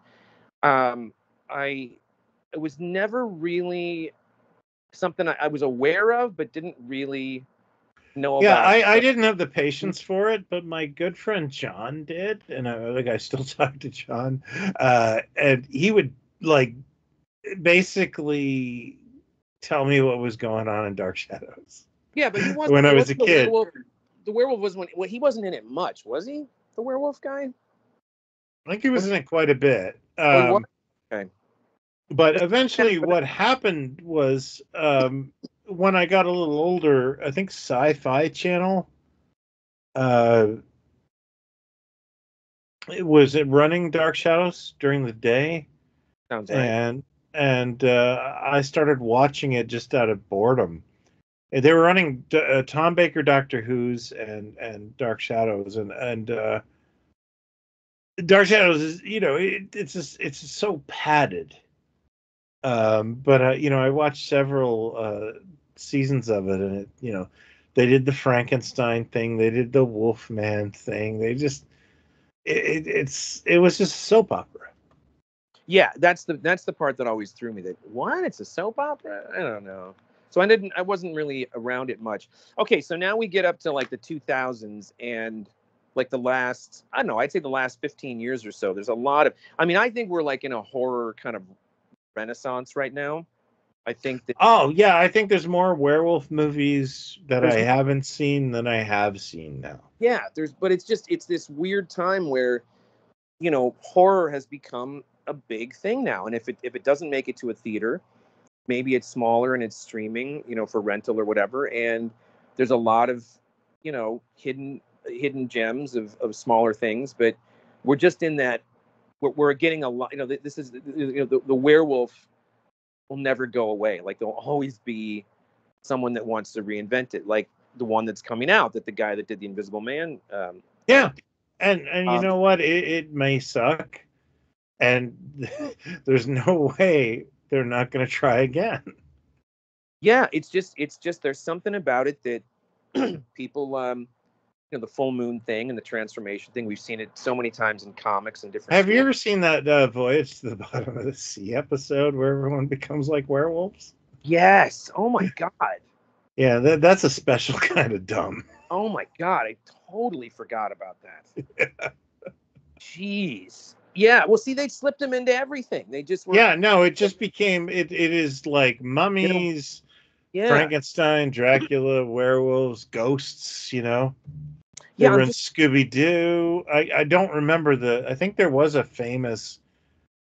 it was never really something I was aware of, but didn't really know about. Yeah, I didn't have the patience for it, but my good friend John did, and I still talk to John, and he would like basically tell me what was going on in Dark Shadows. Yeah, but he wasn't when I was a the kid. werewolf. The werewolf was he wasn't in it much, was he? The werewolf guy? I think he was in it quite a bit. Oh, he was? Okay. But eventually what happened was when I got a little older, I think Sci-Fi Channel it was running Dark Shadows during the day. Sounds right. And I started watching it just out of boredom. They were running Tom Baker Doctor Who's and Dark Shadows and Dark Shadows is it's so padded. But I watched several seasons of it, and they did the Frankenstein thing, they did the Wolfman thing. They just it was just a soap opera. Yeah, that's the part that always threw me. That what? It's a soap opera? I don't know. So I wasn't really around it much. Okay, so now we get up to like the 2000s and like the last, I don't know, I'd say the last 15 years or so. There's a lot of, I think we're like in a horror kind of renaissance right now. I think that. Oh yeah, I think there's more werewolf movies that I haven't seen than I have seen now. Yeah, but it's this weird time where, horror has become a big thing now. And if it doesn't make it to a theater, maybe it's smaller and it's streaming, for rental or whatever. And there's a lot of, hidden gems of smaller things, but we're just in that, we're getting a lot, this is, the werewolf will never go away. Like there'll always be someone that wants to reinvent it. Like the one that's coming out, that the guy that did the Invisible Man. Yeah. And you know what? It may suck, and there's no way they're not going to try again. Yeah, it's just there's something about it that people, the full moon thing and the transformation thing. We've seen it so many times in comics and different. Have you ever seen that Voyage to the Bottom of the Sea episode where everyone becomes like werewolves? Yes. Oh my God. Yeah, that's a special kind of dumb. Oh my God, I totally forgot about that. Yeah. Jeez. Yeah, well, see, they slipped them into everything. They just were. Yeah, no, it just became it is like mummies, Frankenstein, Dracula, werewolves, ghosts, They were in Scooby-Doo. I don't remember I think there was a famous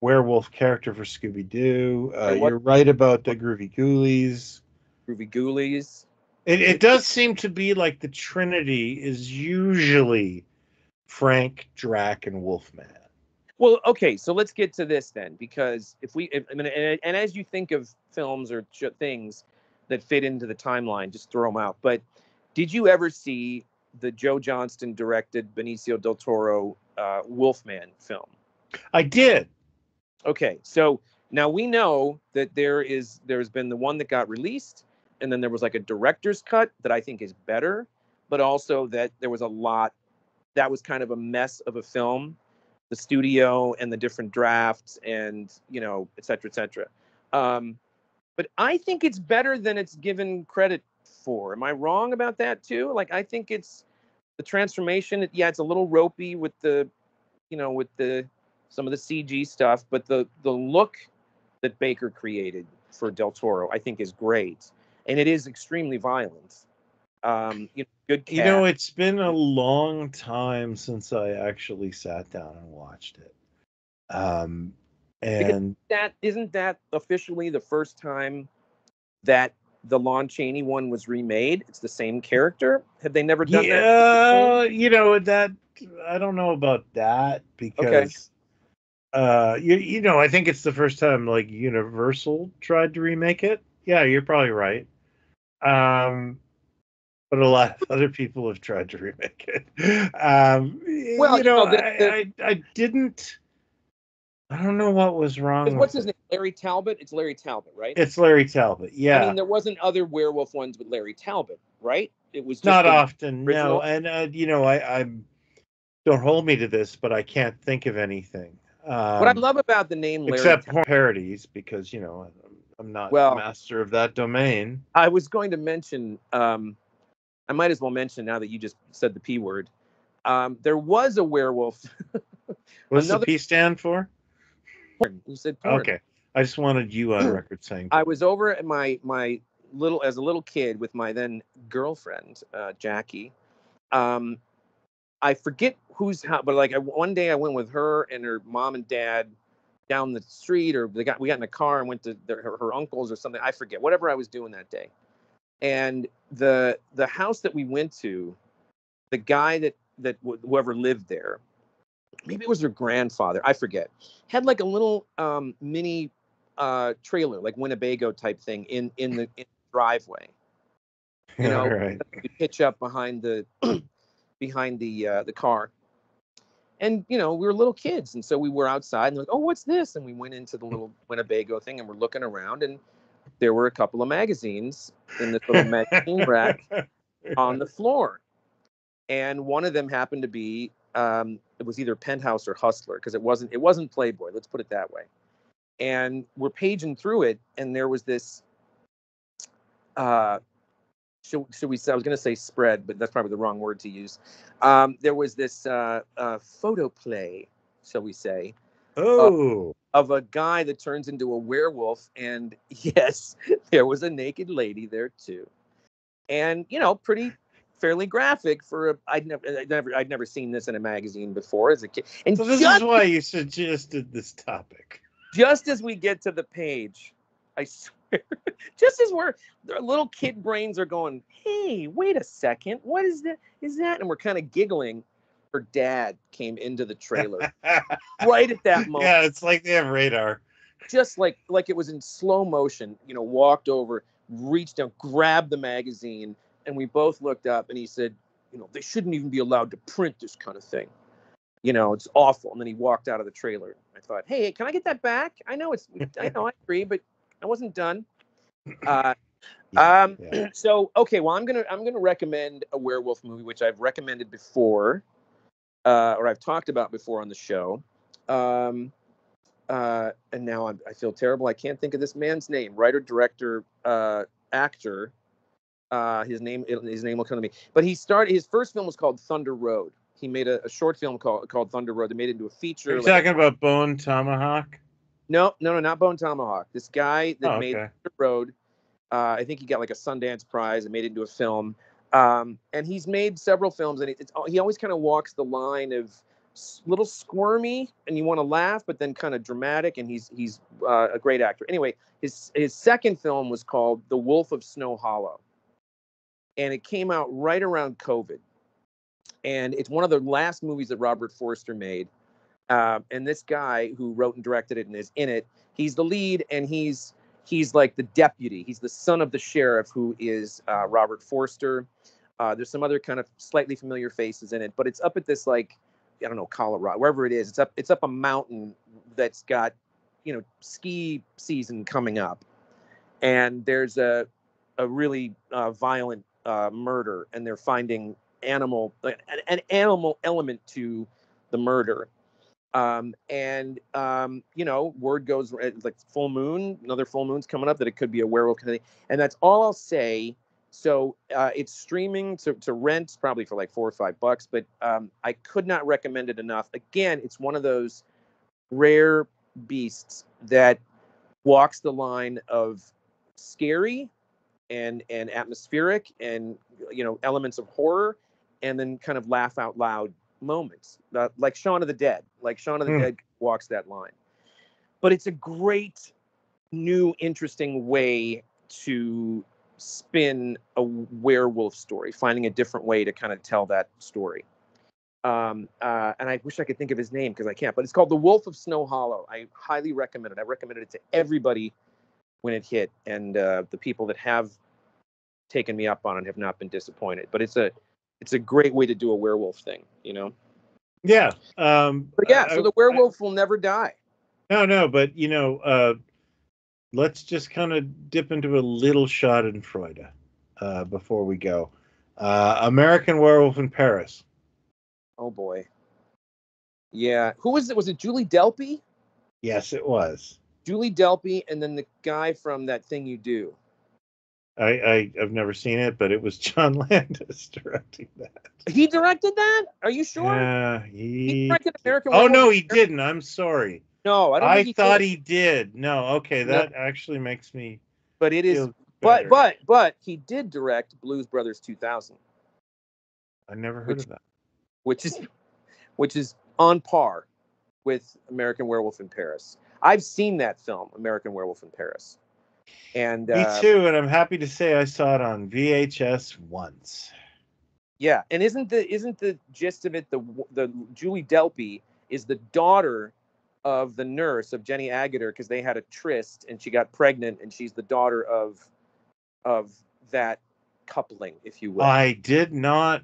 werewolf character for Scooby-Doo. You're right about the Groovy Ghoulies. Groovy Ghoulies. It does seem to be like the Trinity is usually Frank, Drac, and Wolfman. Well, okay, so let's get to this then, because and as you think of films or things that fit into the timeline, just throw them out. But did you ever see the Joe Johnston directed Benicio del Toro Wolfman film? I did. Okay, so now we know that there's been the one that got released, and then there was like a director's cut that I think is better, but also that there was a lot that was kind of a mess of a film, the studio and the different drafts and, et cetera, et cetera. But I think it's better than it's given credit for. Am I wrong about that too? Like, I think it's the transformation. Yeah, it's a little ropey with the, with some of the CG stuff, but the look that Baker created for Del Toro, I think, is great, and it is extremely violent. Good cast. It's been a long time since I actually sat down and watched it. And isn't that officially the first time that the Lon Chaney one was remade? It's the same character. Have they never done that? That I don't know about that, because I think it's the first time like Universal tried to remake it. Yeah, you're probably right. But a lot of other people have tried to remake it. I didn't. I don't know what was wrong. What's his name? Larry Talbot. It's Larry Talbot, right? It's Larry Talbot. Yeah. I mean, there wasn't other werewolf ones with Larry Talbot, right? It was just not often. original. No, and I'm don't hold me to this, but I can't think of anything. What I love about the name Larry except parodies, because I'm not master of that domain. I was going to mention. I might as well mention now that you just said the P word. There was a werewolf. What's the P stand for? porn. You said porn. Okay. I just wanted you on record saying porn. I was over at my as a little kid with my then girlfriend, Jackie. I forget who's how, but like one day I went with her and her mom and dad down the street, or we got in a car and went to her uncle's or something. I forget, whatever I was doing that day. And the house that we went to, the guy that whoever lived there, maybe it was her grandfather, I forget, had like a little mini trailer, like Winnebago type thing in the driveway. You know, right. You hitch up behind the car. And, we were little kids. And so we were outside and like, oh, what's this? And we went into the little Winnebago thing and we're looking around, and there were a couple of magazines in this little magazine rack on the floor. And one of them happened to be, it was either Penthouse or Hustler, because it wasn't Playboy. Let's put it that way. And we're paging through it. And there was this, should we say, I was going to say spread, but that's probably the wrong word to use. There was this photo play, shall we say, of a guy that turns into a werewolf. And yes, there was a naked lady there too. And, fairly graphic for I'd never seen this in a magazine before as a kid. And so this is why you suggested this topic. Just as we get to the page, I swear, just as their little kid brains are going, hey, wait a second, what is that? And we're kind of giggling. Her dad came into the trailer right at that moment. Yeah, it's like they have radar. Just like it was in slow motion, walked over, reached down, grabbed the magazine, and we both looked up, and he said, they shouldn't even be allowed to print this kind of thing. It's awful. And then he walked out of the trailer. I thought, hey, can I get that back? I know I agree, but I wasn't done. So, okay, well, I'm gonna recommend a werewolf movie, which I've recommended before, or I've talked about before on the show. And now I feel terrible. I can't think of this man's name. Writer, director, actor. His name will come to me. But his first film was called Thunder Road. He made a short film called Thunder Road. They made it into a feature. Are you talking about Bone Tomahawk? No, not Bone Tomahawk. This guy that made Thunder Road, I think he got like a Sundance Prize and made it into a film. And he's made several films, and he always kind of walks the line of little squirmy, and you want to laugh, but then kind of dramatic. And he's a great actor. Anyway, his second film was called The Wolf of Snow Hollow, and it came out right around COVID. And it's one of the last movies that Robert Forster made. And this guy who wrote and directed it and is in it, he's the lead, and he's like the deputy. He's the son of the sheriff, who is Robert Forster. There's some other kind of slightly familiar faces in it, but it's up at this, like, I don't know, Colorado, wherever it is. It's up a mountain that's got, ski season coming up, and there's a really violent murder, and they're finding an animal element to the murder. Word goes, like full moon, another full moon's coming up, that it could be a werewolf kind of thing. And that's all I'll say. So it's streaming to rent, probably for like $4 or $5, but I could not recommend it enough. Again, it's one of those rare beasts that walks the line of scary and atmospheric and, elements of horror, and then kind of laugh out loud moments, like Shaun of the Dead. Like Shaun of the Dead walks that line. But it's a great, new, interesting way to spin a werewolf story, finding a different way to kind of tell that story. And I wish I could think of his name, because I can't. But it's called The Wolf of Snow Hollow. I highly recommend it. I recommended it to everybody when it hit, and the people that have taken me up on it have not been disappointed. But it's a great way to do a werewolf thing, Yeah. But yeah, so the werewolf will never die. No, but let's just kind of dip into a little Schadenfreude before we go. American Werewolf in Paris. Oh boy. Yeah. Who was it? Was it Julie Delpy? Yes, it was. Julie Delpy, and then the guy from That Thing You Do. I've never seen it, but it was John Landis directing that. He directed that? Are you sure? Yeah, he directed American Werewolf. Oh, no, he Paris? didn't. I'm sorry. No, I don't I think he thought did. he did. No, okay, No, that actually makes me but it is. feel better. But he did direct Blues Brothers 2000. I never heard of that. Which is on par with American Werewolf in Paris. I've seen that film, American Werewolf in Paris. And Me too, and I'm happy to say I saw it on VHS once. Yeah, and isn't the gist of it the Julie Delpy is the daughter of the nurse of Jenny Agutter because they had a tryst and she got pregnant and she's the daughter of that coupling, if you will. I did not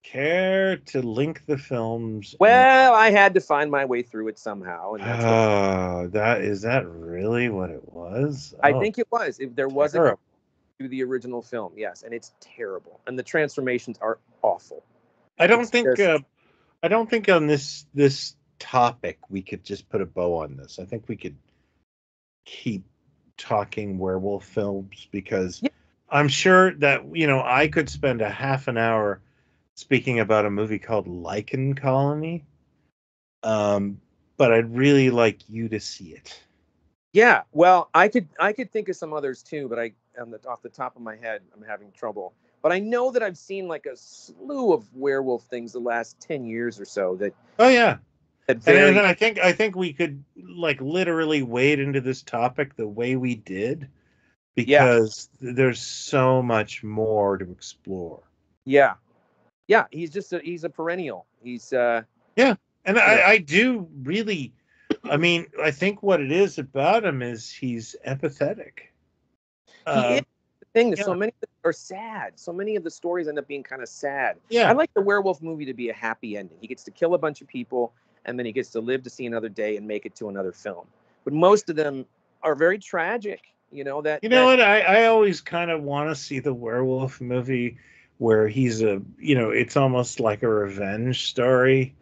care to link the films. Well, I had to find my way through it somehow, and that's is that really what it was? I think it was. There was a terrible. to the original film, yes, and it's terrible, and the transformations are awful. I don't think on this topic we could just put a bow on this. I think we could keep talking werewolf films because I'm sure that I could spend a half an hour speaking about a movie called Lichen Colony, but I'd really like you to see it. Yeah, well, I could think of some others too, but off the top of my head, I'm having trouble. But I know that I've seen like a slew of werewolf things the last 10 years or so. That And I think we could like literally wade into this topic the way we did because there's so much more to explore. Yeah, he's a perennial. He's I do really. I mean, I think what it is about him is he's empathetic. He is the thing that so many are sad. So many of the stories end up being kind of sad. Yeah. I like the werewolf movie to be a happy ending. He gets to kill a bunch of people and then he gets to live to see another day and make it to another film. But most of them are very tragic. I always kind of want to see the werewolf movie where he's it's almost like a revenge story.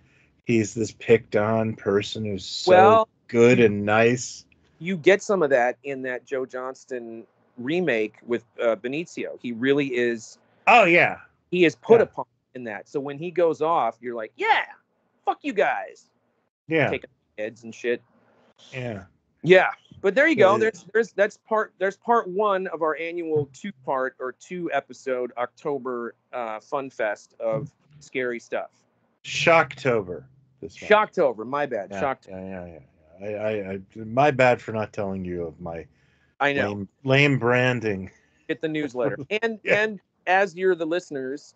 He's this picked on person who's so good and nice. You get some of that in that Joe Johnston remake with Benicio. He really is. Oh yeah. He is put upon in that. So when he goes off, you're like, yeah, fuck you guys. Yeah. Taking heads and shit. Yeah. Yeah. But there you go. There's part one of our annual 2 episode October fun fest of scary stuff. Shocktober. Shocktober, my bad. Yeah, Shocktober. Yeah. I my bad for not telling you of my lame branding. Get the newsletter. And as you're the listeners,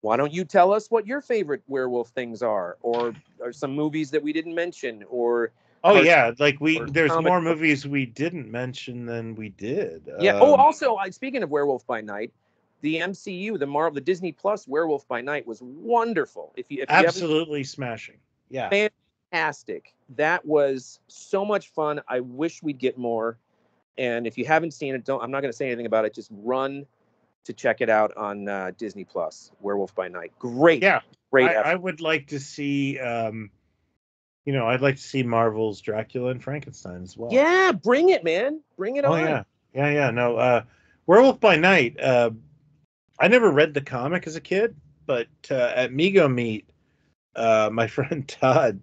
why don't you tell us what your favorite werewolf things are, or some movies that we didn't mention, or there's more movies we didn't mention than we did. Yeah. Also, speaking of Werewolf by Night, the MCU, the Disney Plus Werewolf by Night was wonderful. If you absolutely smashing. Yeah. Fantastic. That was so much fun. I wish we'd get more. And if you haven't seen it, I'm not going to say anything about it. Just run to check it out on Disney Plus, Werewolf by Night. Great. Yeah. Great. I would like to see, I'd like to see Marvel's Dracula and Frankenstein as well. Yeah. Bring it, man. Bring it on. Yeah. No, Werewolf by Night. I never read the comic as a kid, but at Mego Meet, my friend Todd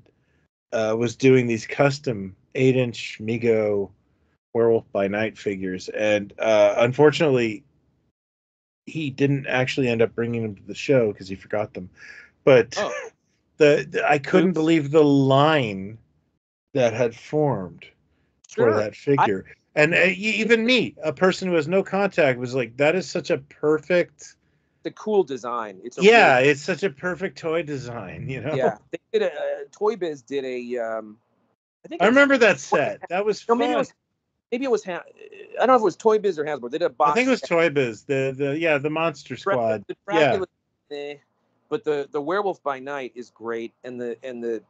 was doing these custom 8-inch Mego Werewolf by Night figures, and unfortunately, he didn't actually end up bringing them to the show because he forgot them. But I couldn't believe the line that had formed for that figure. And even me, a person who has no contact, was like, "That is such a perfect." The cool design. It's such a perfect toy design. Yeah, they did Toy Biz did a. I remember that set. That was fun. Maybe it was. I don't know if it was Toy Biz or Hasbro. They did a box. I think it was Toy Biz. The Monster Squad. The Dracula, but the Werewolf by Night is great, and the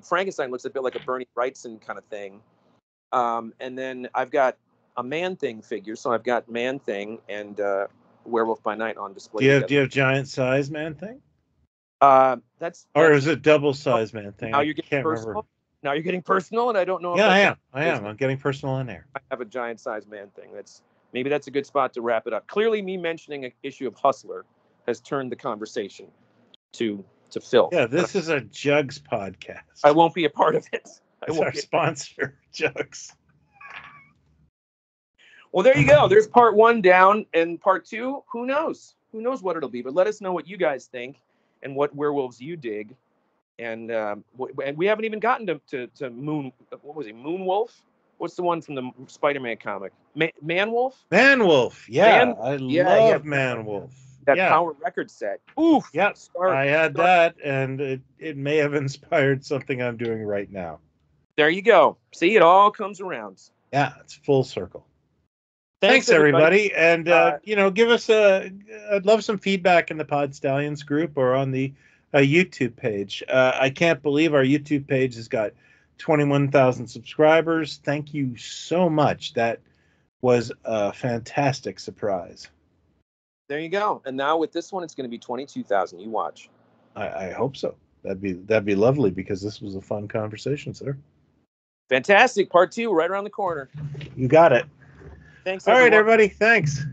Frankenstein looks a bit like a Bernie Wrightson kind of thing. And then I've got a Man-Thing figure, so I've got Man-Thing and Werewolf by Night on display. Do you have giant size Man-Thing? Or is it double size Man-Thing? Now you're getting personal. Remember. Now you're getting personal, and I don't know. Yeah, I am. I'm getting personal in there. I have a giant size Man-Thing. Maybe that's a good spot to wrap it up. Clearly, me mentioning an issue of Hustler has turned the conversation to Phil. Yeah, this is a Jugs podcast. I won't be a part of it. It's our sponsor, Jugs. Well, there you go. There's part 1 down, and part 2, who knows? Who knows what it'll be? But let us know what you guys think and what werewolves you dig. And we haven't even gotten to Moon. What was he? Moonwolf? What's the one from the Spider-Man comic? Manwolf? Manwolf. Yeah, I love Manwolf. That Power Record set. Oof. Yep. I had that, and it may have inspired something I'm doing right now. There you go. See, it all comes around. Yeah, it's full circle. Thanks everybody. And, give us I'd love some feedback in the Pod Stallions group or on the YouTube page. I can't believe our YouTube page has got 21,000 subscribers. Thank you so much. That was a fantastic surprise. There you go. And now with this one, it's going to be 22,000. You watch. I hope so. That'd be lovely, because this was a fun conversation, sir. Fantastic. Part 2 right around the corner. You got it. Thanks. All right, everybody. Thanks.